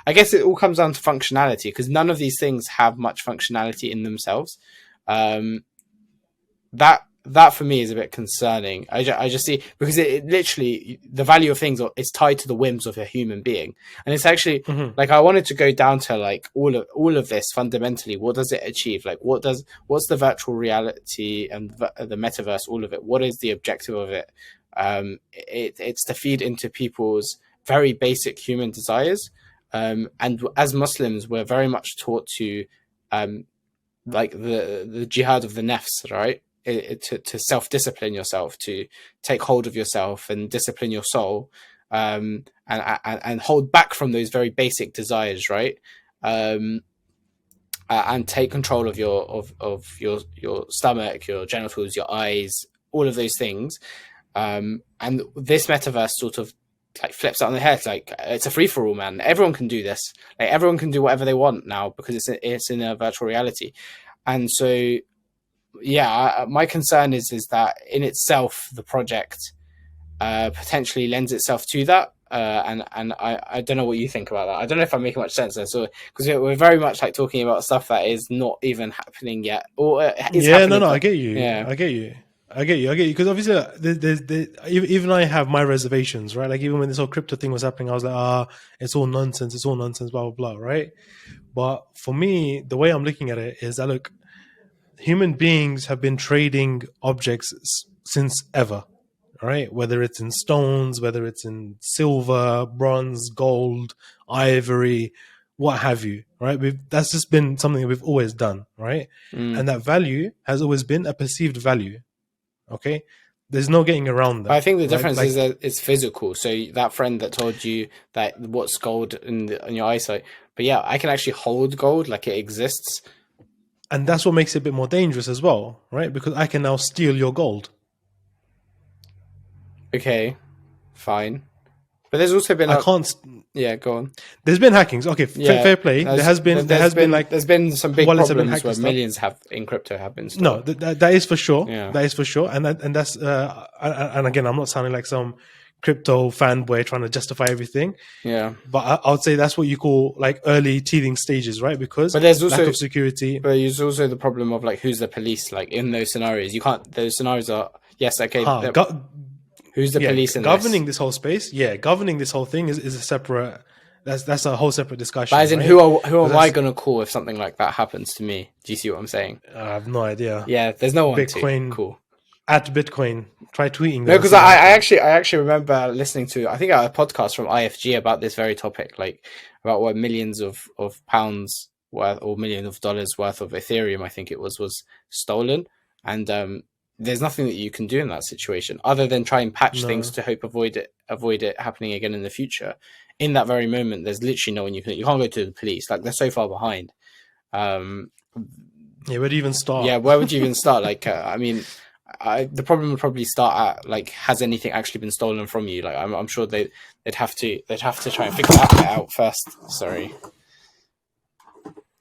I guess it all comes down to functionality, because none of these things have much functionality in themselves. That for me is a bit concerning. I just see, because it literally, the value of things is tied to the whims of a human being, and it's actually like, I wanted to go down to like all of this fundamentally. What does it achieve? Like what's the virtual reality and the metaverse? All of it. What is the objective of it? It's to feed into people's very basic human desires, and as Muslims, we're very much taught to like the jihad of the nafs, right? To self-discipline yourself, to take hold of yourself and discipline your soul, and hold back from those very basic desires, right? And take control of your stomach, your genitals, your eyes, all of those things. And this metaverse sort of like flips it on the head. Like, it's a free-for-all, man. Everyone can do this. Like, everyone can do whatever they want now because it's in a virtual reality. And so, yeah, my concern is that in itself, the project potentially lends itself to that. And I don't know what you think about that. I don't know if I'm making much sense there. So, because we're very much like talking about stuff that is not even happening yet, or is happening. No, I get you. Yeah, I get you. I get you. Because obviously, even I have my reservations, right? Like even when this whole crypto thing was happening, I was like, it's all nonsense. It's all nonsense, blah, blah, blah, right? But for me, the way I'm looking at it is that, look, human beings have been trading objects since ever, right? Whether it's in stones, whether it's in silver, bronze, gold, ivory, what have you, right? That's just been something that we've always done, right? And that value has always been a perceived value, okay? There's no getting around that. But I think the right? difference is that it's physical. So that friend that told you that what's gold in your eyesight, but yeah, I can actually hold gold, like it exists. And that's what makes it a bit more dangerous as well, right? Because I can now steal your gold. Okay, fine. But there's also been yeah, go on. There's been hackings. Okay, fair play. There's been some big problems where stuff. Millions in crypto have been No, stolen. that is for sure. Yeah. That is for sure. And that's and again, I'm not sounding like some crypto fanboy trying to justify everything. Yeah. But I would say that's what you call like early teething stages, right? Because there's also lack of security. But there's also the problem of like who's the police? Like in those scenarios, you can't. Those scenarios are okay. Who's the police in governing this whole space? Yeah, governing this whole thing is a separate. That's a whole separate discussion. But as in, right? who am I going to call if something like that happens to me? Do you see what I'm saying? I have no idea. Yeah, there's no one. Bitcoin. Cool. At Bitcoin. Try tweeting. No, because I actually remember listening to I think a podcast from IFG about this very topic, like about what millions of pounds worth or millions of dollars worth of Ethereum, I think it was stolen, and there's nothing that you can do in that situation other than try and patch things to hope avoid it happening again in the future. In that very moment, there's literally no one you can't go to the police. Like they're so far behind. Yeah, where do you even start? Yeah, where would you even start? Like, I mean, the problem would probably start at like, has anything actually been stolen from you? Like, I'm sure they'd have to try and figure that out first. Sorry.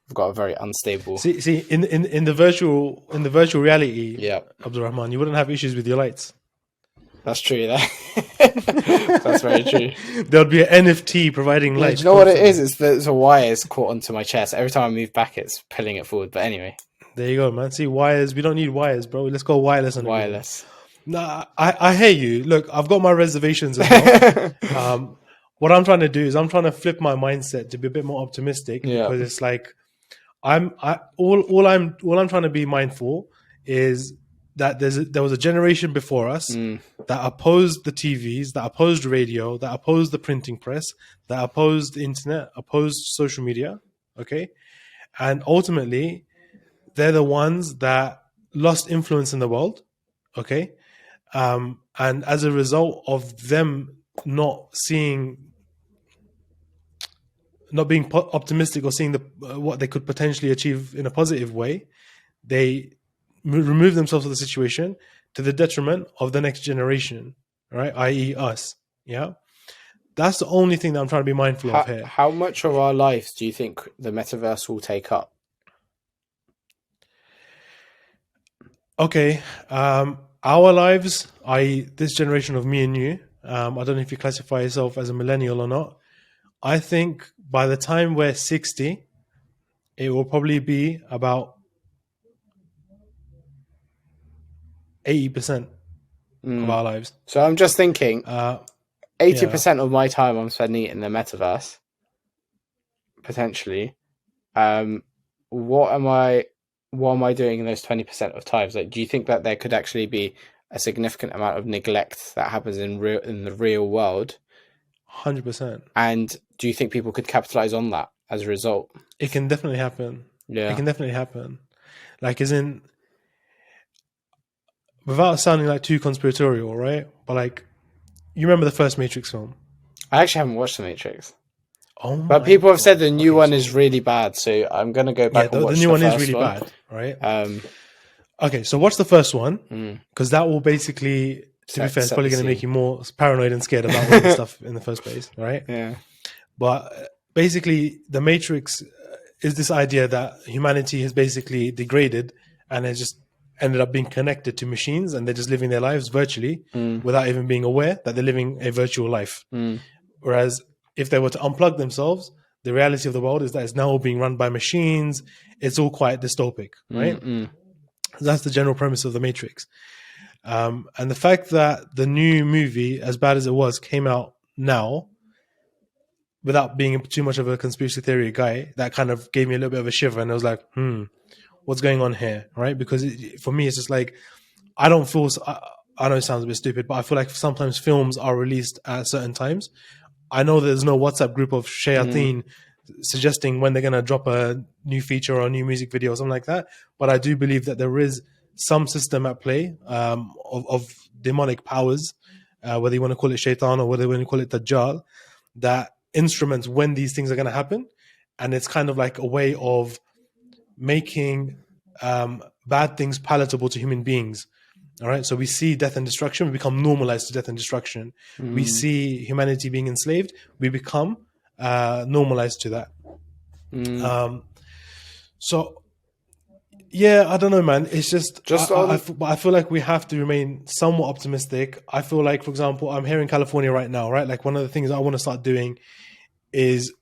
I've got a very unstable. See, in the virtual reality, yeah, Abdul-Rahman, you wouldn't have issues with your lights. That's true. That's very true. There would be an NFT providing lights. You know what it is? It's there's a wire is caught onto my chest. Every time I move back, it's pulling it forward. But anyway, there you go, man. See, wires. We don't need wires, bro. Let's go wireless. Wireless. Nah, I hear you. Look, I've got my reservations as well. What I'm trying to do is I'm trying to flip my mindset to be a bit more optimistic because it's like all I'm trying to be mindful is that there was a generation before us that opposed the TVs, that opposed radio, that opposed the printing press, that opposed the internet, opposed social media. Okay, and ultimately they're the ones that lost influence in the world. Okay, and as a result of them not being optimistic or seeing what they could potentially achieve in a positive way, they remove themselves from the situation to the detriment of the next generation, right? I.e. us. Yeah. That's the only thing that I'm trying to be mindful of here. How much of our lives do you think the metaverse will take up? Okay. Our lives, i.e. this generation of me and you, I don't know if you classify yourself as a millennial or not. I think by the time we're 60, it will probably be about 80% of our lives. So I'm just thinking, 80% of my time I'm spending it in the metaverse, potentially. What am I doing in those 20% of times? Like, do you think that there could actually be a significant amount of neglect that happens in the real world? 100%. And do you think people could capitalize on that as a result? It can definitely happen. Yeah, it can definitely happen. Like, as in, without sounding like too conspiratorial, right? But like, you remember the first Matrix film? I actually haven't watched The Matrix. Oh, but people have said the new one is really bad, so I'm gonna go back and watch the new one. Is really bad, right? Okay, so watch the first one because that will basically, to be fair, it's probably going to make you more paranoid and scared about all the stuff in the first place, right? Yeah. But basically, the Matrix is this idea that humanity has basically degraded and has just ended up being connected to machines, and they're just living their lives virtually without even being aware that they're living a virtual life. Whereas if they were to unplug themselves, the reality of the world is that it's now being run by machines. It's all quite dystopic, right? That's the general premise of the Matrix. And the fact that the new movie, as bad as it was, came out now, without being too much of a conspiracy theory guy, that kind of gave me a little bit of a shiver. And I was like, what's going on here, right? Because for me, it's just like, I don't feel. I know it sounds a bit stupid, but I feel like sometimes films are released at certain times. I know there's no WhatsApp group of shayateen suggesting when they're going to drop a new feature or a new music video or something like that. But I do believe that there is some system at play of demonic powers, whether you want to call it shaitan or whether you want to call it dajjal, that instruments when these things are going to happen. And it's kind of like a way of making bad things palatable to human beings. All right. So we see death and destruction. We become normalized to death and destruction. We see humanity being enslaved. We become normalized to that. So, yeah, I don't know, man. It's just I feel like we have to remain somewhat optimistic. I feel like, for example, I'm here in California right now, right? Like one of the things I want to start doing is,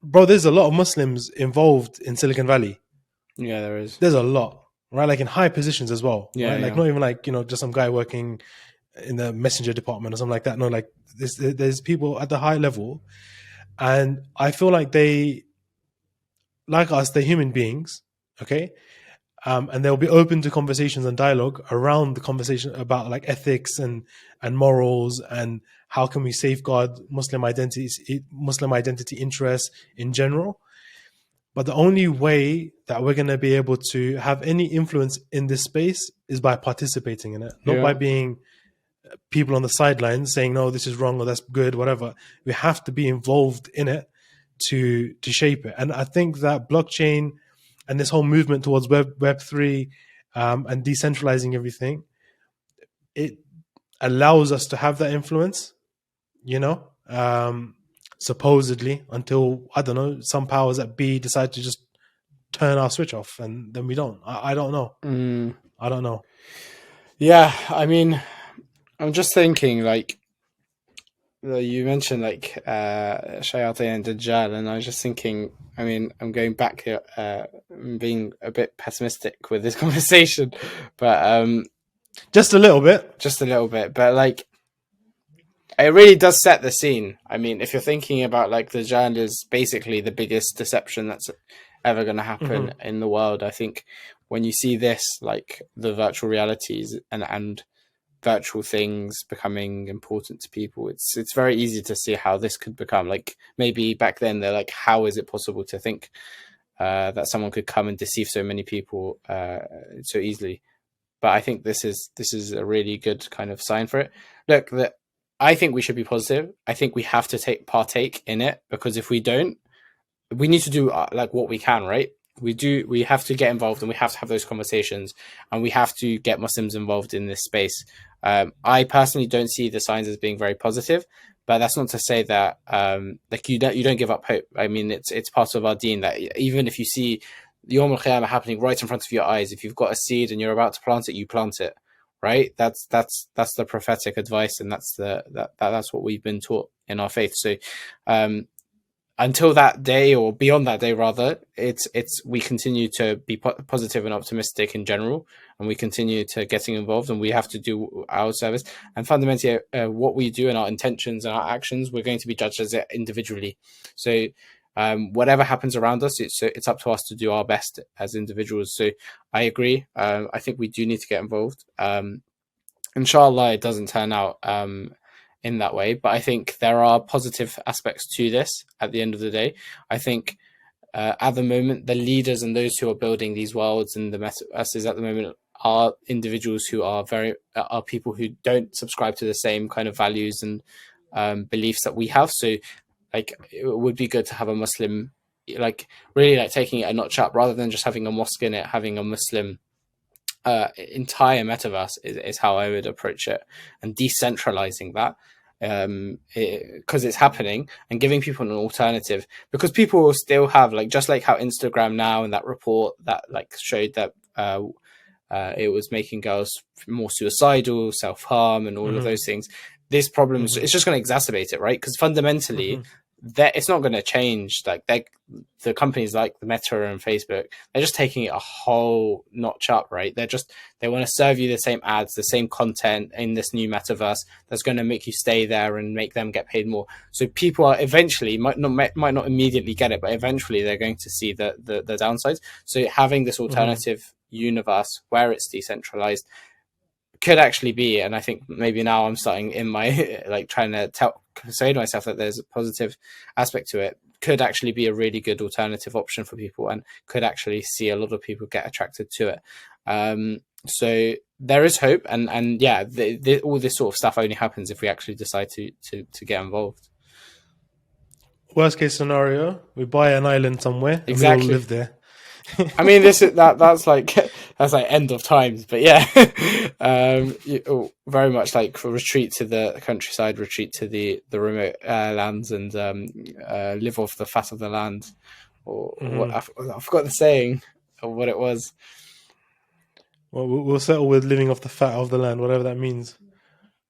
bro, there's a lot of Muslims involved in Silicon Valley. Yeah, there is. There's a lot, right? Like in high positions as well. Yeah, right? Like not even like, just some guy working in the messenger department or something like that. No, like there's people at the high level. And I feel like they, like us, they're human beings, okay? And they'll be open to conversations and dialogue around the conversation about like ethics and morals and how can we safeguard Muslim identity interests in general. But the only way that we're going to be able to have any influence in this space is by participating in it, not by being people on the sidelines saying, no, this is wrong or that's good, whatever. We have to be involved in it to shape it. And I think that blockchain and this whole movement towards Web3 and decentralizing everything, it allows us to have that influence, supposedly, until, I don't know, some powers that be decide to just turn our switch off and then we don't. I don't know. I don't know. Yeah, I mean, I'm just thinking, like, you mentioned like Shayateen and Dajjal, and I was just thinking, I mean, I'm going back here, being a bit pessimistic with this conversation, but just a little bit, but like, it really does set the scene. I mean, if you're thinking about like Dajjal is basically the biggest deception that's ever going to happen in the world, I think when you see this, like the virtual realities and virtual things becoming important to people, it's very easy to see how this could become. Like maybe back then they're like, how is it possible to think that someone could come and deceive so many people so easily? But I think this is a really good kind of sign for it. Look, I think we should be positive. I think we have to partake in it, because if we don't, we need to do like what we can, right? We have to get involved and we have to have those conversations and we have to get Muslims involved in this space. I personally don't see the signs as being very positive, but that's not to say that like you don't give up hope. I mean, it's part of our deen that even if you see the Yawm al-Qiyamah happening right in front of your eyes, if you've got a seed and you're about to plant it, you plant it, right? That's the prophetic advice, and that's what we've been taught in our faith. So until that day, or beyond that day rather, we continue to be positive and optimistic in general, and we continue to getting involved, and we have to do our service. And fundamentally, what we do and our intentions and our actions, we're going to be judged as it individually. So whatever happens around us, it's up to us to do our best as individuals. So I agree. I think we do need to get involved. Inshallah, it doesn't turn out in that way, but I think there are positive aspects to this at the end of the day. I think at the moment, the leaders and those who are building these worlds and the metaverses at the moment are individuals who are people who don't subscribe to the same kind of values and beliefs that we have. So like, it would be good to have a Muslim, like really like taking it a notch up, rather than just having a mosque in it, having a Muslim entire metaverse is how I would approach it, and decentralizing that because it's happening, and giving people an alternative, because people will still have, like, just like how Instagram now and that report that like showed that it was making girls more suicidal, self-harm and all of those things. This problem is it's just going to exacerbate it, right? Because fundamentally it's not going to change. Like the companies like the Meta and Facebook, they're just taking it a whole notch up, right? They want to serve you the same ads, the same content in this new metaverse that's going to make you stay there and make them get paid more. So people are eventually might not immediately get it, but eventually they're going to see the downsides. So having this alternative universe where it's decentralized could actually be, and I think maybe now I'm starting in my like trying to persuade myself that there's a positive aspect to it, could actually be a really good alternative option for people, and could actually see a lot of people get attracted to it. So there is hope, and yeah, all this sort of stuff only happens if we actually decide to get involved. Worst case scenario, we buy an island somewhere and we all live there. I mean, that's like end of times, but yeah, very much like retreat to the countryside, retreat to the remote lands, and live off the fat of the land, or what I forgot the saying or what it was. Well, we'll settle with living off the fat of the land, whatever that means.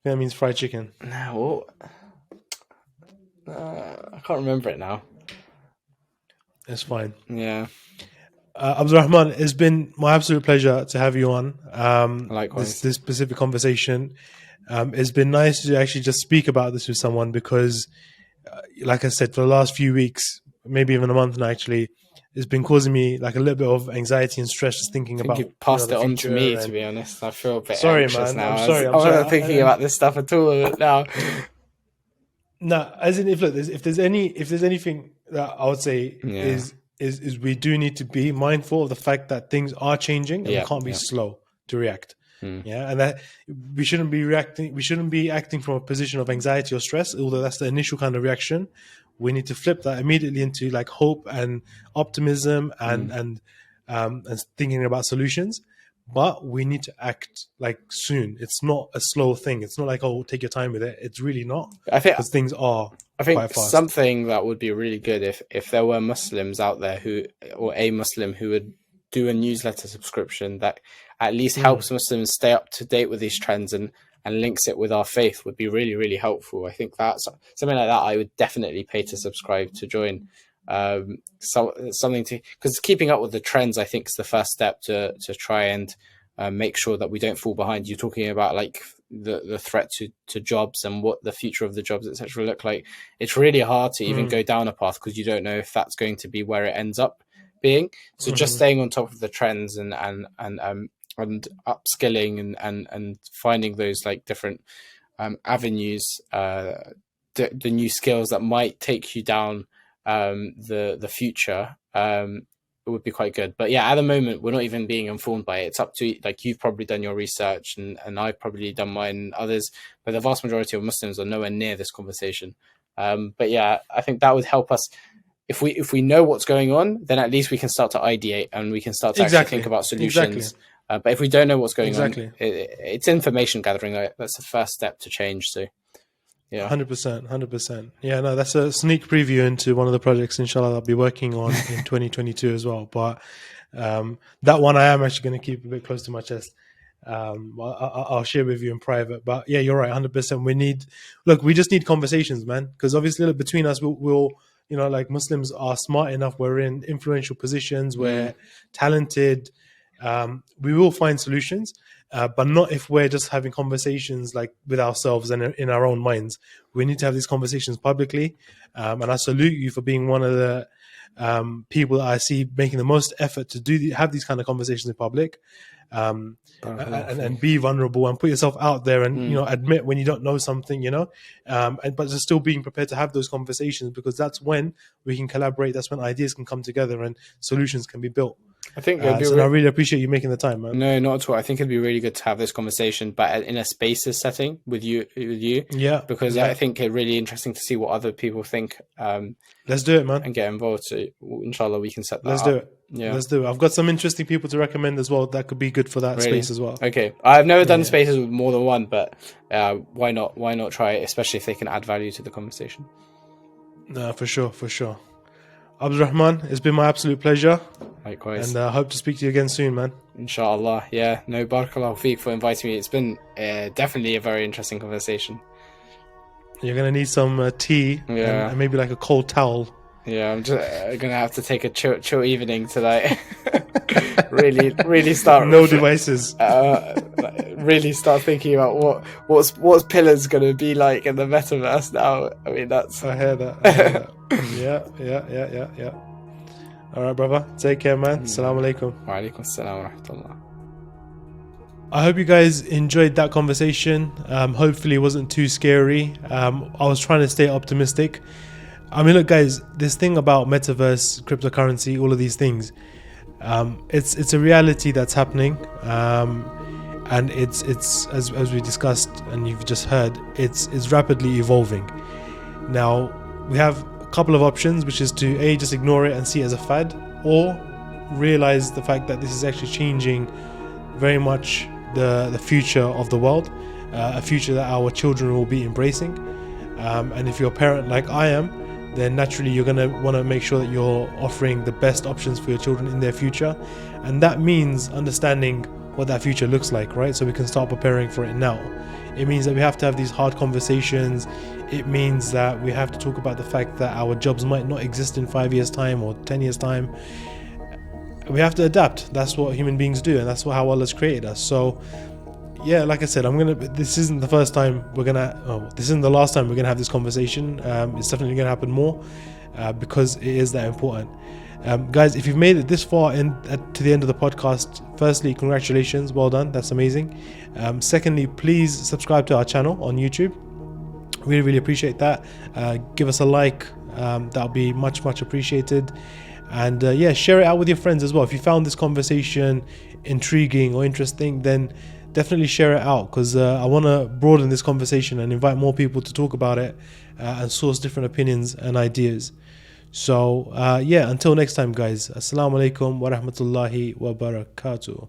That means fried chicken. No, I can't remember it now. It's fine. Yeah. Abdul-Rahman, it's been my absolute pleasure to have you on. Likewise. This specific conversation. It's been nice to actually just speak about this with someone because, like I said, for the last few weeks, maybe even a month now, actually, it's been causing me like a little bit of anxiety and stress just thinking about. You passed it on to me, to be honest. I feel a bit anxious now. I'm sorry. I'm not thinking about this stuff at all now. No, as in, if there's anything that I would say is we do need to be mindful of the fact that things are changing and we can't be slow to react. Yeah, and that we shouldn't be acting from a position of anxiety or stress, although that's the initial kind of reaction. We need to flip that immediately into like hope and optimism and thinking about solutions. But we need to act like soon. It's not a slow thing. It's not like, oh, take your time with it. It's really not. I think because things are. I think quite fast. Something that would be really good if there were Muslims out there or a Muslim who would do a newsletter subscription that at least helps Muslims stay up to date with these trends and links it with our faith would be really, really helpful. I think that's something like that I would definitely pay to subscribe to join. Something to, because keeping up with the trends, I think, is the first step to try and make sure that we don't fall behind. You're talking about like the threat to jobs and what the future of the jobs, etc., look like. It's really hard to even go down a path because you don't know if that's going to be where it ends up being. So just staying on top of the trends and upskilling and finding those like different avenues, the new skills that might take you down the future, it would be quite good. But yeah, at the moment we're not even being informed by it. It's up to, like, you've probably done your research and I've probably done mine and others, but the vast majority of Muslims are nowhere near this conversation. But yeah, I think that would help us. If we know what's going on, then at least we can start to ideate and we can start to actually think about solutions. But if we don't know what's going on, it's information gathering. That's the first step to change. So yeah, 100%. Yeah, no, that's a sneak preview into one of the projects, inshallah, I'll be working on in 2022 as well. But that one I am actually going to keep a bit close to my chest. I'll share with you in private. But yeah, you're right, 100%. We just need conversations, man. Because obviously between us, we'll like Muslims are smart enough. We're in influential positions. We're talented. We will find solutions. But not if we're just having conversations like with ourselves and in our own minds. We need to have these conversations publicly. And I salute you for being one of the people that I see making the most effort to have these kind of conversations in public, and be vulnerable and put yourself out there and admit when you don't know something, but just still being prepared to have those conversations, because that's when we can collaborate. That's when ideas can come together and solutions can be built. I think I really appreciate you making the time, man. No, not at all. I think it'd be really good to have this conversation, but in a spaces setting with you. Yeah, because I think it's really interesting to see what other people think. Let's do it, man, and get involved. So inshallah, we can set that. Let's do it. Yeah, let's do it. I've got some interesting people to recommend as well that could be good for that space as well. Okay, I've never done spaces with more than one, but why not? Why not try it? Especially if they can add value to the conversation. No, for sure. Abdul-Rahman, it's been my absolute pleasure. Likewise. And I hope to speak to you again soon, man. Inshallah. Yeah. No, barakallahu feek for inviting me. It's been definitely a very interesting conversation. You're gonna need some tea and maybe like a cold towel. Yeah, I'm just gonna have to take a chill evening tonight. really start. No devices. Really start thinking about what's pillars gonna be like in the metaverse now. I mean, that's. I hear that. Yeah. All right, brother. Take care, man. Assalamu alaikum. Wa alaikum assalam wa rahmatullah. I hope you guys enjoyed that conversation. Hopefully it wasn't too scary. I was trying to stay optimistic. I mean, look, guys, this thing about metaverse, cryptocurrency, all of these things, it's a reality that's happening, and it's as we discussed and you've just heard, it's rapidly evolving. Now we have a couple of options, which is to just ignore it and see it as a fad, or realize the fact that this is actually changing very much the future of the world, a future that our children will be embracing. And if you're a parent like I am, then naturally you're going to want to make sure that you're offering the best options for your children in their future. And that means understanding what that future looks like, right? So we can start preparing for it now. It means that we have to have these hard conversations. It means that we have to talk about the fact that our jobs might not exist in 5 years' time or 10 years' time. We have to adapt. That's what human beings do, and that's how Allah's created us. So yeah, like I said, this isn't the first time this isn't the last time we're gonna have this conversation. It's definitely gonna happen more because it is that important. Guys, if you've made it this far to the end of the podcast, firstly, congratulations, well done, that's amazing. Secondly, please subscribe to our channel on YouTube. Really appreciate that. Give us a like, that'll be much appreciated. And share it out with your friends as well. If you found this conversation intriguing or interesting, then definitely share it out, because I want to broaden this conversation and invite more people to talk about it and source different opinions and ideas. So until next time, guys, assalamu alaikum wa rahmatullahi wa barakatuh.